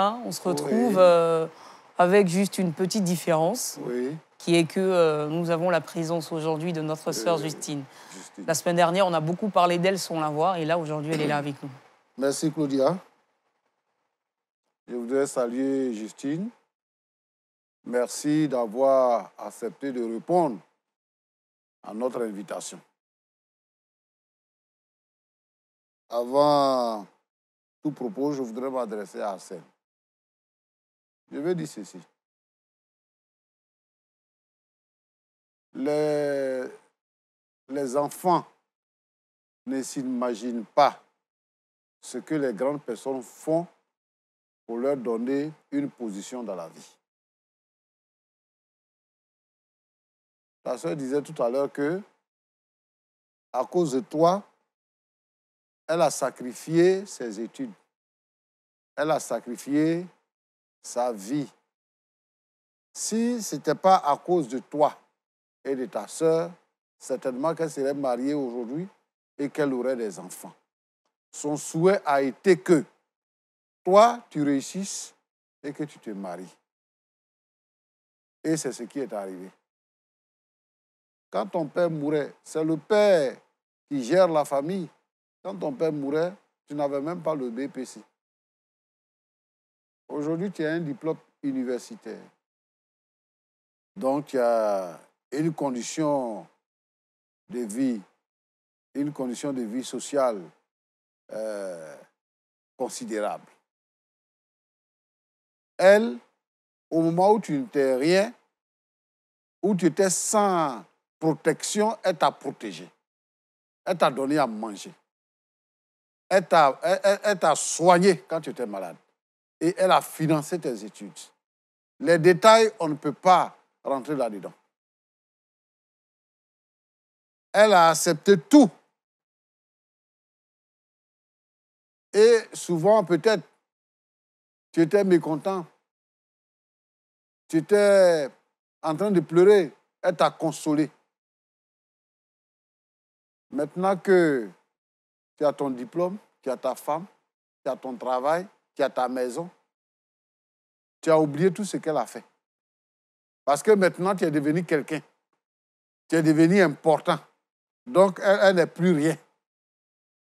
avec juste une petite différence, Oui. qui est que nous avons la présence aujourd'hui de notre sœur Justine. La semaine dernière, on a beaucoup parlé d'elle sans la voir, et là, aujourd'hui, elle est là avec nous. Merci, Claudia. Je voudrais saluer Justine. Merci d'avoir accepté de répondre à notre invitation. Avant tout propos, je voudrais m'adresser à Arsène. Je vais dire ceci. Les enfants ne s'imaginent pas ce que les grandes personnes font pour leur donner une position dans la vie. Ta soeur disait tout à l'heure que, à cause de toi, elle a sacrifié ses études. Elle a sacrifié sa vie. Si ce n'était pas à cause de toi et de ta soeur, certainement qu'elle serait mariée aujourd'hui et qu'elle aurait des enfants. Son souhait a été que toi, tu réussisses et que tu te maries. Et c'est ce qui est arrivé. Quand ton père mourait, c'est le père qui gère la famille. Quand ton père mourait, tu n'avais même pas le BPC. Aujourd'hui, tu as un diplôme universitaire. Donc, tu as une condition de vie sociale considérable. Elle, au moment où tu n'étais rien, où tu étais sans protection, elle t'a protégé. Elle t'a donné à manger. Elle t'a soigné quand tu étais malade. Et elle a financé tes études. Les détails, on ne peut pas rentrer là-dedans. Elle a accepté tout. Et souvent, peut-être, tu étais mécontent. Tu étais en train de pleurer. Elle t'a consolé. Maintenant que tu as ton diplôme, tu as ta femme, tu as ton travail, tu as ta maison, tu as oublié tout ce qu'elle a fait. Parce que maintenant, tu es devenu quelqu'un. Tu es devenu important. Donc, elle n'est plus rien.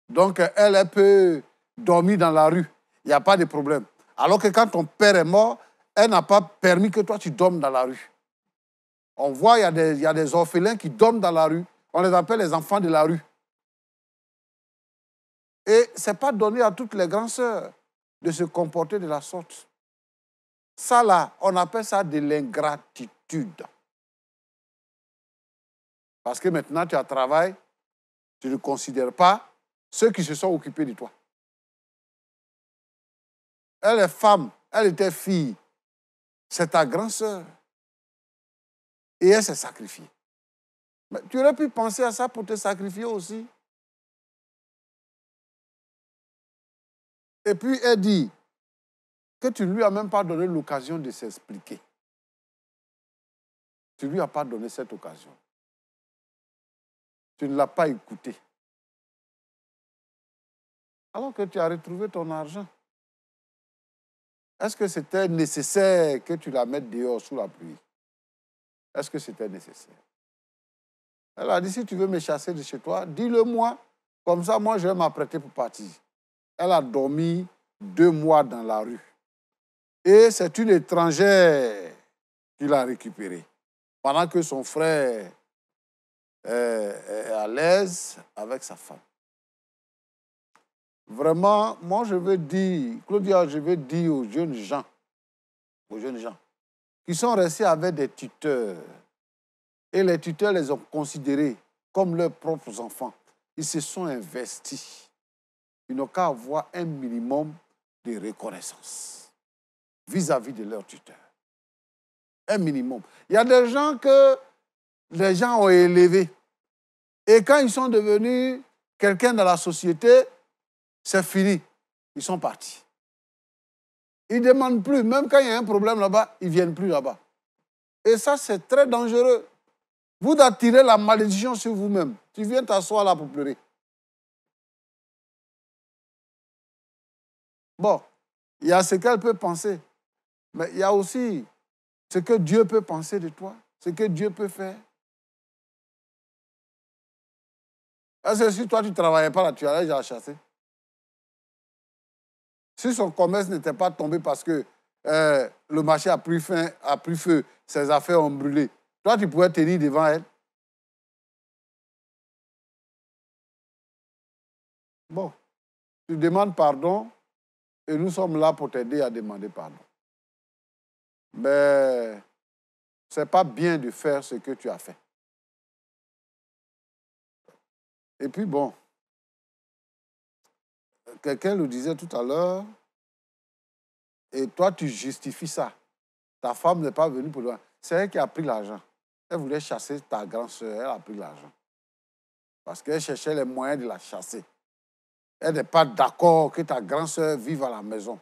Donc, elle peut dormir dans la rue. Il n'y a pas de problème. Alors que quand ton père est mort, elle n'a pas permis que toi, tu dormes dans la rue. On voit, il y a des orphelins qui dorment dans la rue. On les appelle les enfants de la rue. Et ce n'est pas donné à toutes les grandes sœurs de se comporter de la sorte. Ça, là, on appelle ça de l'ingratitude. Parce que maintenant, tu as travail, tu ne considères pas ceux qui se sont occupés de toi. Elle est femme, elle était fille. C'est ta grande sœur. Et elle s'est sacrifiée. Mais tu aurais pu penser à ça pour te sacrifier aussi. Et puis elle dit que tu ne lui as même pas donné l'occasion de s'expliquer. Tu ne lui as pas donné cette occasion. Tu ne l'as pas écouté. Alors que tu as retrouvé ton argent. Est-ce que c'était nécessaire que tu la mettes dehors sous la pluie? Est-ce que c'était nécessaire? Elle a dit, si tu veux me chasser de chez toi, dis-le-moi. Comme ça, moi, je vais m'apprêter pour partir. Elle a dormi 2 mois dans la rue. Et c'est une étrangère qui l'a récupérée. Pendant que son frère est à l'aise avec sa femme. Vraiment, moi, je veux dire, Claudia, je veux dire aux jeunes gens, qui sont restés avec des tuteurs, et les tuteurs les ont considérés comme leurs propres enfants. Ils se sont investis. Ils n'ont qu'à avoir un minimum de reconnaissance vis-à-vis de leur tuteur. Un minimum. Il y a des gens que les gens ont élevés. Et quand ils sont devenus quelqu'un dans la société, c'est fini. Ils sont partis. Ils ne demandent plus. Même quand il y a un problème là-bas, ils ne viennent plus là-bas. Et ça, c'est très dangereux. Vous attirez la malédiction sur vous-même. Tu viens t'asseoir là pour pleurer. Bon, il y a ce qu'elle peut penser. Mais il y a aussi ce que Dieu peut penser de toi, ce que Dieu peut faire. Est-ce que si toi, tu ne travaillais pas là, tu allais déjà chasser? Si son commerce n'était pas tombé parce que le marché a pris feu, ses affaires ont brûlé, toi, tu pourrais tenir devant elle? Bon, tu demandes pardon et nous sommes là pour t'aider à demander pardon. Mais ce n'est pas bien de faire ce que tu as fait. Et puis bon, quelqu'un le disait tout à l'heure, et toi tu justifies ça. Ta femme n'est pas venue pour toi. C'est elle qui a pris l'argent. Elle voulait chasser ta grand-sœur, elle a pris l'argent. Parce qu'elle cherchait les moyens de la chasser. Elle n'est pas d'accord que ta grand-sœur vive à la maison.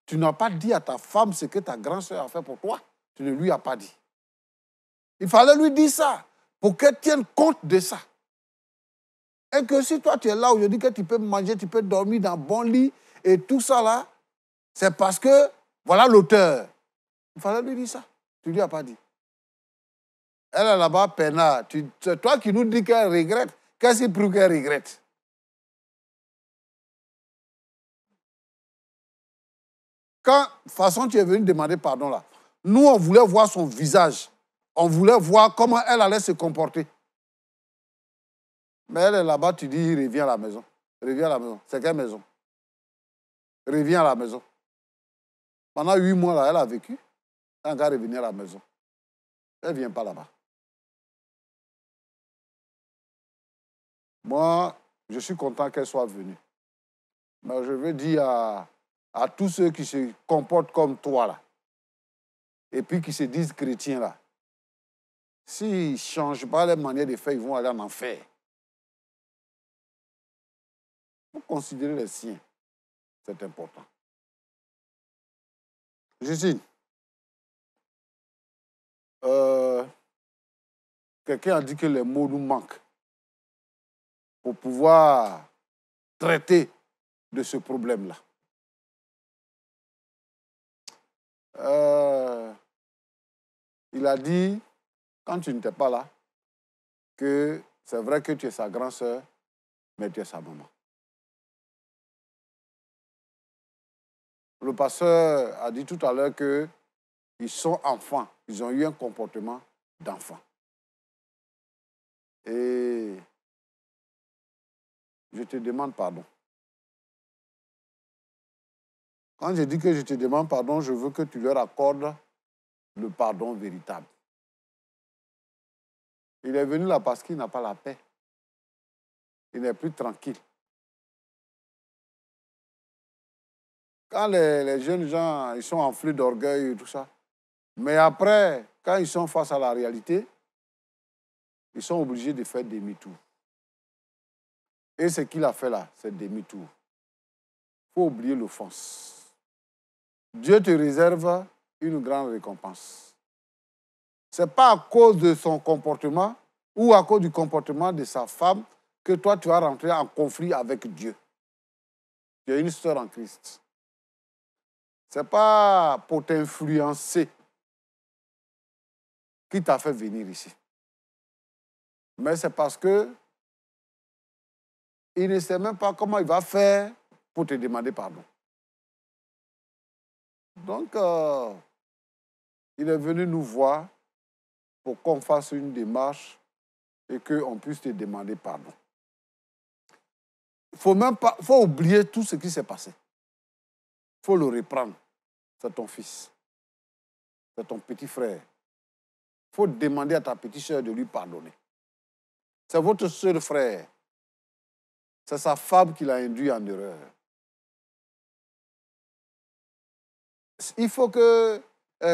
Tu n'as pas dit à ta femme ce que ta grand-sœur a fait pour toi. Tu ne lui as pas dit. Il fallait lui dire ça pour qu'elle tienne compte de ça. Et que si toi, tu es là aujourd'hui, que tu peux manger, tu peux dormir dans un bon lit et tout ça là, c'est parce que, voilà l'auteur. Il fallait lui dire ça. Tu ne lui as pas dit. Elle est là-bas, peinard. C'est toi qui nous dis qu'elle regrette. Qu'est-ce qui prouve qu'elle regrette? Quand, de toute façon, tu es venu demander pardon là, nous, on voulait voir son visage. On voulait voir comment elle allait se comporter. Mais elle est là-bas, tu dis, reviens à la maison. Reviens à la maison. C'est quelle maison? Reviens à la maison. Pendant 8 mois, là, elle a vécu. Elle va revenir à la maison. Elle ne vient pas là-bas. Moi, je suis content qu'elle soit venue. Mais je veux dire à tous ceux qui se comportent comme toi, là, et puis qui se disent chrétiens, là, s'ils ne changent pas leur manière de faire, ils vont aller en enfer. Il faut considérer les siens. C'est important. Justine, quelqu'un a dit que les mots nous manquent pour pouvoir traiter de ce problème-là. Il a dit, quand tu n'étais pas là, que c'est vrai que tu es sa grand-sœur, mais tu es sa maman. Le pasteur a dit tout à l'heure qu'ils sont enfants, ils ont eu un comportement d'enfant. Et je te demande pardon. Quand je dis que je te demande pardon, je veux que tu leur accordes le pardon véritable. Il est venu là parce qu'il n'a pas la paix. Il n'est plus tranquille. Quand les jeunes gens, ils sont enflés d'orgueil et tout ça, mais après, quand ils sont face à la réalité, ils sont obligés de faire demi-tour. Et ce qu'il a fait là, c'est demi-tour. Il faut oublier l'offense. Dieu te réserve une grande récompense. Ce n'est pas à cause de son comportement ou à cause du comportement de sa femme que toi, tu vas rentrer en conflit avec Dieu. Tu es une sœur en Christ. Ce n'est pas pour t'influencer qui t'a fait venir ici. Mais c'est parce que il ne sait même pas comment il va faire pour te demander pardon. Donc, il est venu nous voir pour qu'on fasse une démarche et qu'on puisse te demander pardon. Il faut oublier tout ce qui s'est passé. Il faut le reprendre. C'est ton fils. C'est ton petit frère. Il faut demander à ta petite soeur de lui pardonner. C'est votre seul frère. C'est sa femme qui l'a induit en erreur. Il faut que,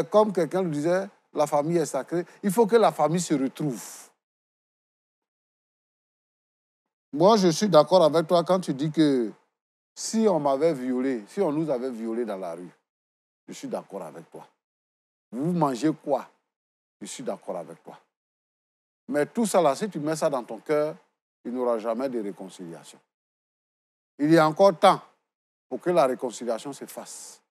comme quelqu'un le disait, la famille est sacrée. Il faut que la famille se retrouve. Moi, je suis d'accord avec toi quand tu dis que si on m'avait violé, si on nous avait violés dans la rue, je suis d'accord avec toi. Vous mangez quoi? Je suis d'accord avec toi. Mais tout ça là, si tu mets ça dans ton cœur, il n'y aura jamais de réconciliation. Il y a encore temps pour que la réconciliation se fasse.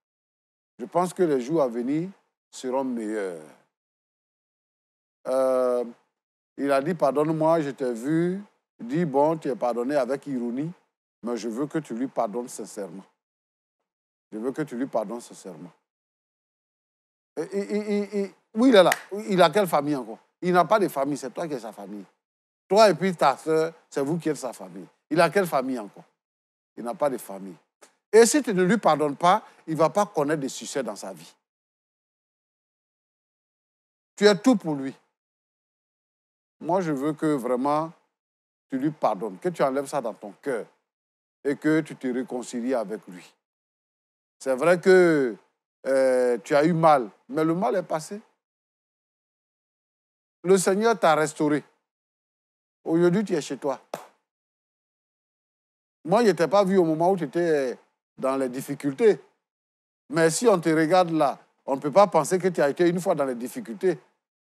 Je pense que les jours à venir seront meilleurs. Il a dit, pardonne-moi, je t'ai vu. Il dit, bon, tu es pardonné avec ironie, mais je veux que tu lui pardonnes sincèrement. Je veux que tu lui pardonnes sincèrement. Oui, il est là. Il a quelle famille encore? Il n'a pas de famille, c'est toi qui es sa famille. Toi et puis ta soeur, c'est vous qui êtes sa famille. Il a quelle famille encore? Il n'a pas de famille. Et si tu ne lui pardonnes pas, il ne va pas connaître de succès dans sa vie. Tu es tout pour lui. Moi, je veux que vraiment tu lui pardonnes, que tu enlèves ça dans ton cœur et que tu te réconcilies avec lui. C'est vrai que tu as eu mal, mais le mal est passé. Le Seigneur t'a restauré. Aujourd'hui, tu es chez toi. Moi, je ne t'ai pas vu au moment où tu étais dans les difficultés. Mais si on te regarde là, on ne peut pas penser que tu as été une fois dans les difficultés,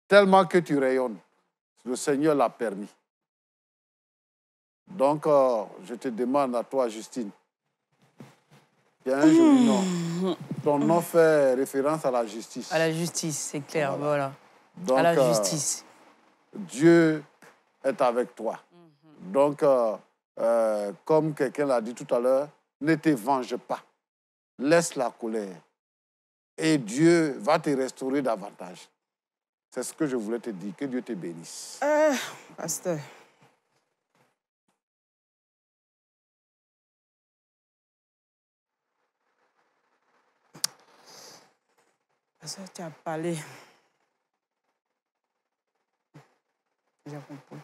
tellement que tu rayonnes. Le Seigneur l'a permis. Donc, je te demande à toi, Justine, il y a un joli nom. Ton nom fait référence à la justice. À la justice, c'est clair, voilà. Donc, à la justice. Dieu est avec toi. Donc, comme quelqu'un l'a dit tout à l'heure, ne te venge pas. Laisse la colère. Et Dieu va te restaurer davantage. C'est ce que je voulais te dire. Que Dieu te bénisse. Pasteur. Pasteur, tu as parlé. J'ai compris.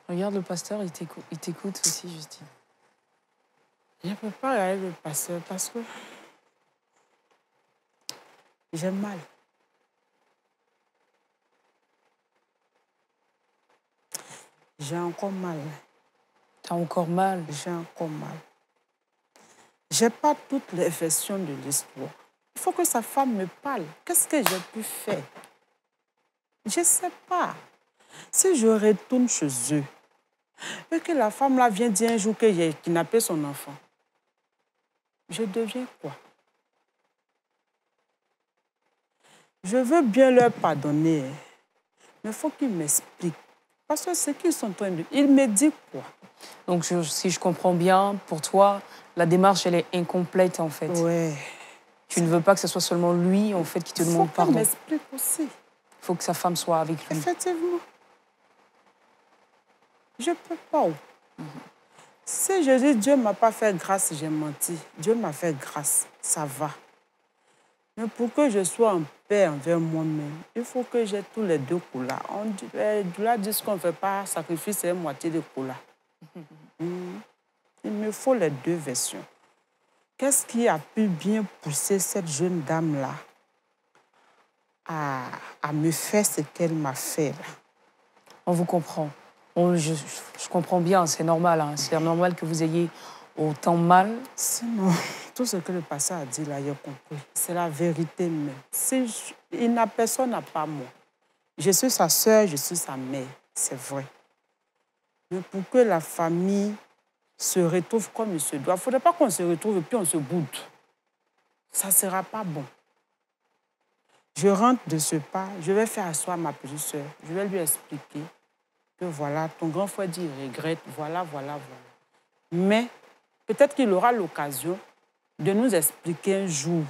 Regarde le pasteur, il t'écoute aussi, Justine. Je ne peux pas regarder le pasteur parce que j'ai mal. J'ai encore mal. T'as encore mal? J'ai encore mal. Je n'ai pas toutes les versions de l'histoire. Il faut que sa femme me parle. Qu'est-ce que j'ai pu faire? Je ne sais pas. Si je retourne chez eux et que la femme là vient dire un jour que j'ai kidnappé son enfant, je deviens quoi? Je veux bien leur pardonner, mais il faut qu'ils m'expliquent. Parce que ce qu'ils sont en train de dire, ils me disent quoi? Donc, si je comprends bien, pour toi, la démarche, elle est incomplète, en fait. Ouais. Tu ne veux pas que ce soit seulement lui, en fait, qui te demande pardon. Il faut qu'il m'explique aussi. Il faut que sa femme soit avec lui. Effectivement. Je ne peux pas. Si je dis Dieu ne m'a pas fait grâce, j'ai menti. Dieu m'a fait grâce, ça va. Mais pour que je sois en paix envers moi-même, il faut que j'ai tous les deux couleurs. On dit qu'on ne fait pas sacrifice, c'est moitié de couleurs. Il me faut les deux versions. Qu'est-ce qui a pu bien pousser cette jeune dame-là à me faire ce qu'elle m'a fait là? On vous comprend. Je comprends bien, c'est normal. Hein. C'est normal que vous ayez autant mal. Sinon, tout ce que le pasteur a dit là, j'ai compris. C'est la vérité même. Personne n'a pas moi. Je suis sa soeur, je suis sa mère, c'est vrai. Mais pour que la famille se retrouve comme il se doit, il ne faudrait pas qu'on se retrouve et puis on se boude. Ça ne sera pas bon. Je rentre de ce pas, je vais faire asseoir ma petite soeur. Je vais lui expliquer que voilà, ton grand frère dit il regrette, voilà. Mais peut-être qu'il aura l'occasion de nous expliquer un jour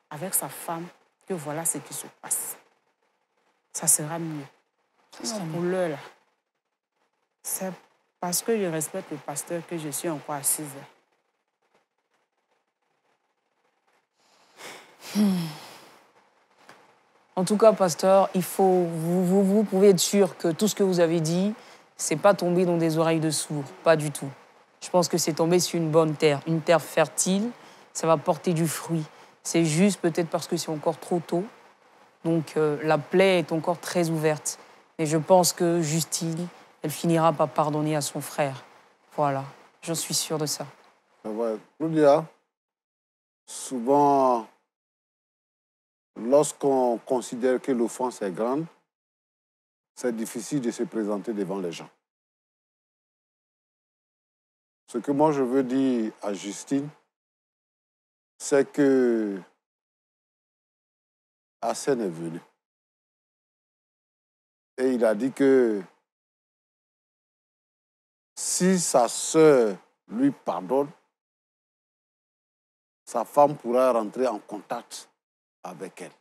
avec sa femme que voilà ce qui se passe. Ça sera mieux. Sinon, pour l'heure, là, c'est parce que je respecte le pasteur que je suis encore assise. En tout cas, pasteur, vous pouvez être sûr que tout ce que vous avez dit, c'est pas tombé dans des oreilles de sourds, pas du tout. Je pense que c'est tombé sur une bonne terre, une terre fertile, ça va porter du fruit. C'est juste peut-être parce que c'est encore trop tôt, donc la plaie est encore très ouverte. Et je pense que Justine, elle finira par pardonner à son frère. Voilà, j'en suis sûre de ça. Claudia, souvent, lorsqu'on considère que l'offense est grande, c'est difficile de se présenter devant les gens. Ce que moi je veux dire à Justine, c'est que Hassan est venu. Et il a dit que si sa sœur lui pardonne, sa femme pourra rentrer en contact avec elle.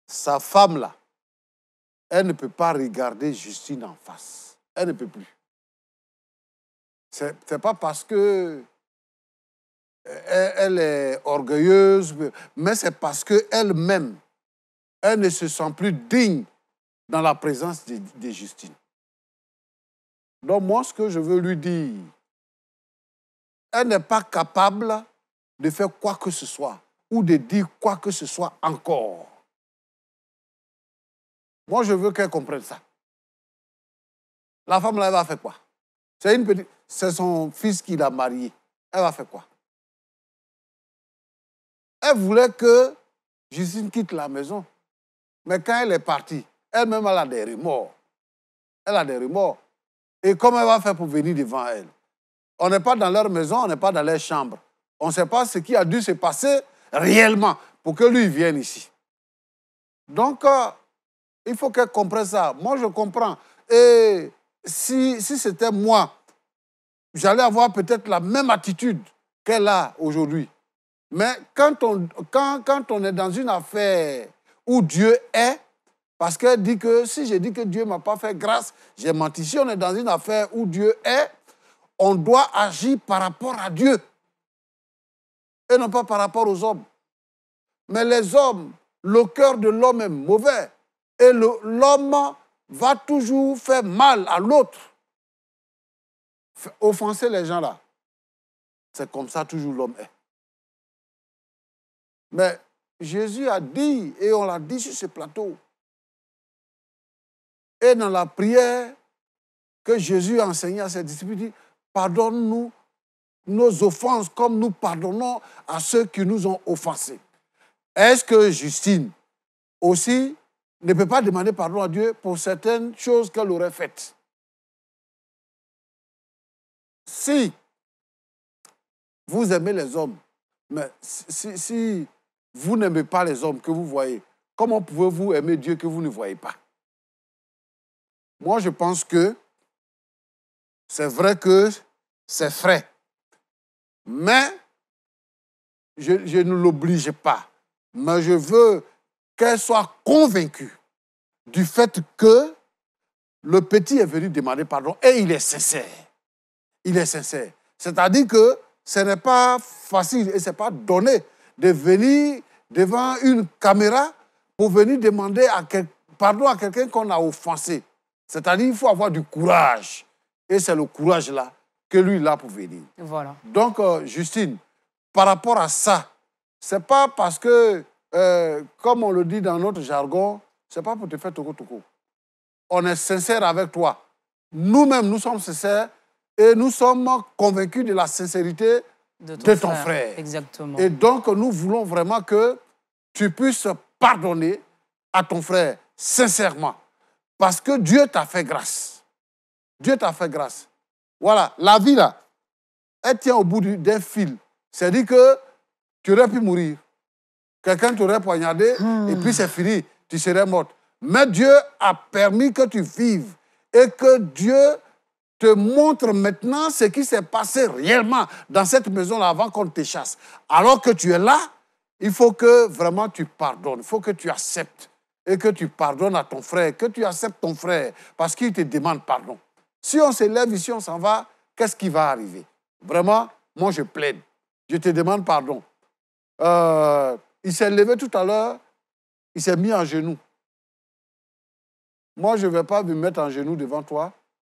Sa femme, là, elle ne peut pas regarder Justine en face. Elle ne peut plus. C'est pas parce que elle est orgueilleuse, mais c'est parce qu'elle-même, elle ne se sent plus digne dans la présence de Justine. Donc moi, ce que je veux lui dire, elle n'est pas capable de faire quoi que ce soit ou de dire quoi que ce soit encore. Moi, je veux qu'elle comprenne ça. La femme, là, elle va faire quoi? C'est son fils qui l'a mariée. Elle va faire quoi? Elle voulait que Justine quitte la maison. Mais quand elle est partie, elle-même, elle a des remords. Elle a des remords. Et comment elle va faire pour venir devant elle? On n'est pas dans leur maison, on n'est pas dans leur chambre. On ne sait pas ce qui a dû se passer réellement pour que lui vienne ici. Donc, il faut qu'elle comprenne ça. Moi, je comprends. Et si c'était moi, j'allais avoir peut-être la même attitude qu'elle a aujourd'hui. Mais quand on est dans une affaire où Dieu est, parce qu'elle dit que si je dis que Dieu ne m'a pas fait grâce, j'ai menti. Si on est dans une affaire où Dieu est, on doit agir par rapport à Dieu et non pas par rapport aux hommes. Mais les hommes, le cœur de l'homme est mauvais et l'homme va toujours faire mal à l'autre. Offenser les gens là, c'est comme ça toujours l'homme est. Mais Jésus a dit, et on l'a dit sur ce plateau, et dans la prière que Jésus a enseignée à ses disciples, il dit, pardonne-nous nos offenses comme nous pardonnons à ceux qui nous ont offensés. Est-ce que Justine aussi ne peut pas demander pardon à Dieu pour certaines choses qu'elle aurait faites? Si vous aimez les hommes, mais si vous n'aimez pas les hommes que vous voyez, comment pouvez-vous aimer Dieu que vous ne voyez pas? Moi, je pense que c'est vrai que c'est frais, mais je ne l'oblige pas. Mais je veux qu'elle soit convaincue du fait que le petit est venu demander pardon et il est sincère. Il est sincère. C'est-à-dire que ce n'est pas facile et ce n'est pas donné de venir devant une caméra pour venir demander pardon à quelqu'un qu'on a offensé. C'est-à-dire qu'il faut avoir du courage. Et c'est le courage là que lui, il a pour venir. Voilà. Donc, Justine, par rapport à ça, ce n'est pas parce que, comme on le dit dans notre jargon, ce n'est pas pour te faire toko-toko. On est sincère avec toi. Nous-mêmes, nous sommes sincères et nous sommes convaincus de la sincérité de ton frère. Exactement. Et donc, nous voulons vraiment que tu puisses pardonner à ton frère sincèrement. Parce que Dieu t'a fait grâce. Dieu t'a fait grâce. Voilà, la vie là, elle tient au bout d'un fil. C'est-à-dire que tu aurais pu mourir. Quelqu'un t'aurait poignardé et puis c'est fini, tu serais morte. Mais Dieu a permis que tu vives et que Dieu te montre maintenant ce qui s'est passé réellement dans cette maison-là avant qu'on te chasse. Alors que tu es là, il faut que vraiment tu pardonnes, il faut que tu acceptes et que tu pardonnes à ton frère, que tu acceptes ton frère parce qu'il te demande pardon. Si on se lève ici, on s'en va, qu'est-ce qui va arriver? Vraiment, moi je plaide, je te demande pardon. Il s'est levé tout à l'heure, il s'est mis à genoux moi, je ne vais pas me mettre en genoux devant toi,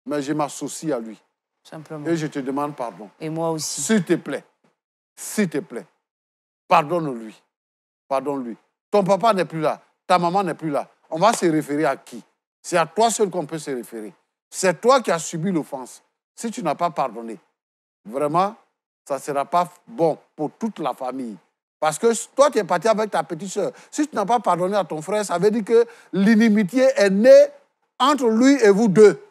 mais je m'associe à lui. Simplement. Et je te demande pardon. Et moi aussi. S'il te plaît, pardonne-lui. Pardonne-lui. Ton papa n'est plus là, ta maman n'est plus là. On va se référer à qui? C'est à toi seul qu'on peut se référer. C'est toi qui as subi l'offense. Si tu n'as pas pardonné, vraiment, ça ne sera pas bon pour toute la famille. Parce que toi, tu es parti avec ta petite soeur. Si tu n'as pas pardonné à ton frère, ça veut dire que l'inimitié est née entre lui et vous deux.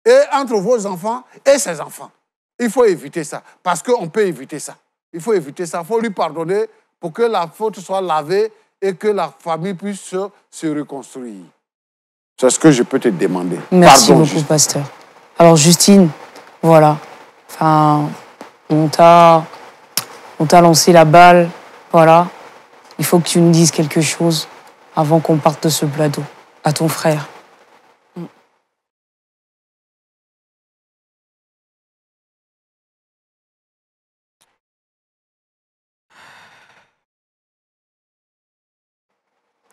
Et entre vos enfants et ses enfants. Il faut éviter ça. Parce qu'on peut éviter ça. Il faut éviter ça. Il faut lui pardonner pour que la faute soit lavée et que la famille puisse se reconstruire. C'est ce que je peux te demander. Merci Pardon, beaucoup, Justine. pasteur. Alors, Justine, voilà. Enfin, on t'a lancé la balle. Voilà. Il faut que tu nous dises quelque chose avant qu'on parte de ce plateau. À ton frère.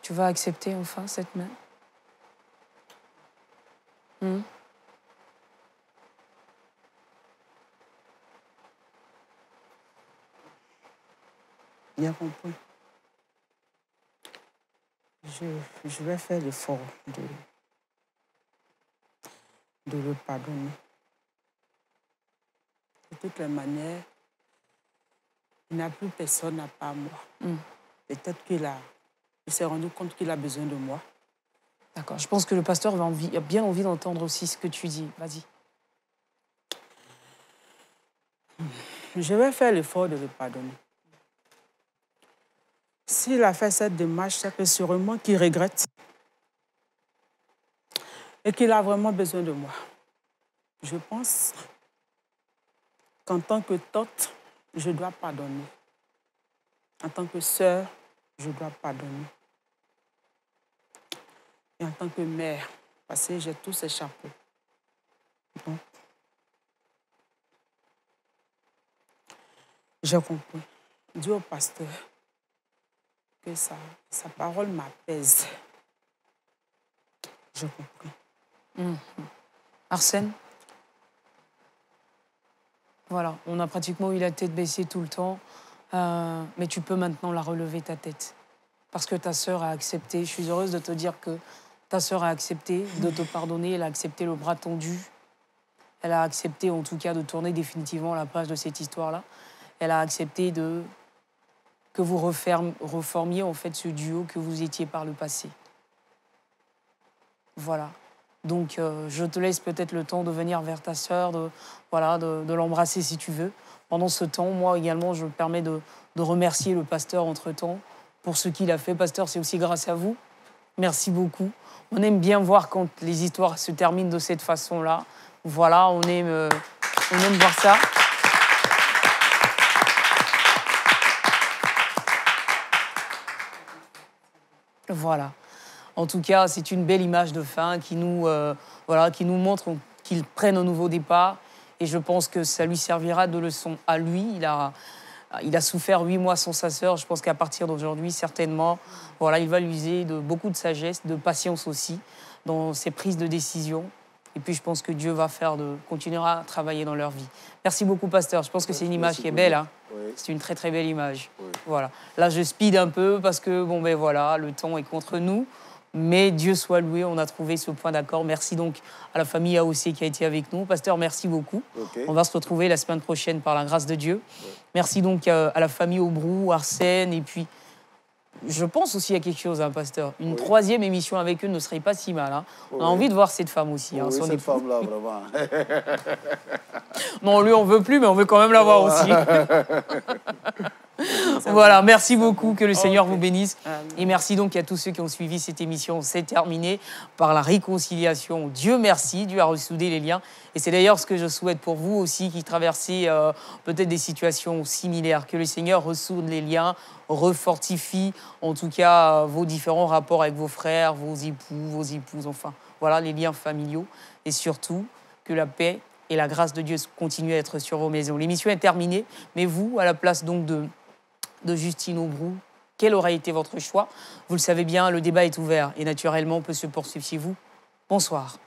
Tu vas accepter enfin cette main? Bien compris. Je vais faire l'effort de le pardonner. De toutes les manières, il n'a plus personne à part moi. Peut-être qu'il s'est rendu compte qu'il a besoin de moi. D'accord. Je pense que le pasteur a bien envie d'entendre aussi ce que tu dis. Vas-y. Je vais faire l'effort de le pardonner. S'il a fait cette démarche, c'est que sûrement qu'il regrette et qu'il a vraiment besoin de moi. Je pense qu'en tant que tante, je dois pardonner. En tant que sœur, je dois pardonner. Et en tant que mère, parce que j'ai tous ces chapeaux. Donc, j'ai compris. Dis au pasteur que sa parole m'apaise. J'ai compris. Arsène? Voilà, on a pratiquement eu la tête baissée tout le temps, mais tu peux maintenant la relever, ta tête. Parce que ta sœur a accepté. Je suis heureuse de te dire que ta sœur a accepté de te pardonner. Elle a accepté le bras tendu. Elle a accepté, en tout cas, de tourner définitivement la page de cette histoire-là. Elle a accepté que vous reformiez, en fait, ce duo que vous étiez par le passé. Voilà. Donc, je te laisse peut-être le temps de venir vers ta sœur, de l'embrasser si tu veux. Pendant ce temps, moi également, je me permets de remercier le pasteur entre-temps pour ce qu'il a fait. Pasteur, c'est aussi grâce à vous. Merci beaucoup. On aime bien voir quand les histoires se terminent de cette façon-là. Voilà, on aime voir ça. Voilà. En tout cas, c'est une belle image de fin qui nous montre qu'il prenne un nouveau départ. Et je pense que ça lui servira de leçon à lui. Il a souffert 8 mois sans sa sœur. Je pense qu'à partir d'aujourd'hui, certainement, voilà, il va l'user de beaucoup de sagesse, de patience aussi, dans ses prises de décision. Et puis, je pense que Dieu continuera à travailler dans leur vie. Merci beaucoup, pasteur. Je pense que c'est une image qui est belle. Hein. Oui. C'est une très, très belle image. Oui. Voilà. Là, je speed un peu parce que, le temps est contre nous. Mais Dieu soit loué, on a trouvé ce point d'accord. Merci donc à la famille AOC qui a été avec nous. Pasteur, merci beaucoup. Okay. On va se retrouver la semaine prochaine par la grâce de Dieu. Ouais. Merci donc à la famille Aubrou, Arsène, et puis je pense aussi à quelque chose, hein, pasteur. Une troisième émission avec eux ne serait pas si mal. Hein. On a envie de voir cette femme aussi. Hein, cette femme-là, vraiment. Non, lui, on veut plus, mais on veut quand même la voir aussi. Voilà, merci beaucoup, que le Seigneur vous bénisse. Et merci donc à tous ceux qui ont suivi cette émission. C'est terminé par la réconciliation. Dieu merci, Dieu a ressoudé les liens. Et c'est d'ailleurs ce que je souhaite pour vous aussi qui traversez peut-être des situations similaires. Que le Seigneur ressoude les liens, refortifie en tout cas vos différents rapports avec vos frères, vos époux, vos épouses, enfin voilà, les liens familiaux. Et surtout, que la paix et la grâce de Dieu continuent à être sur vos maisons. L'émission est terminée, mais vous, à la place donc de Justine Aubrou, quel aura été votre choix? Vous le savez bien, le débat est ouvert et naturellement, on peut se poursuivre si vous Bonsoir.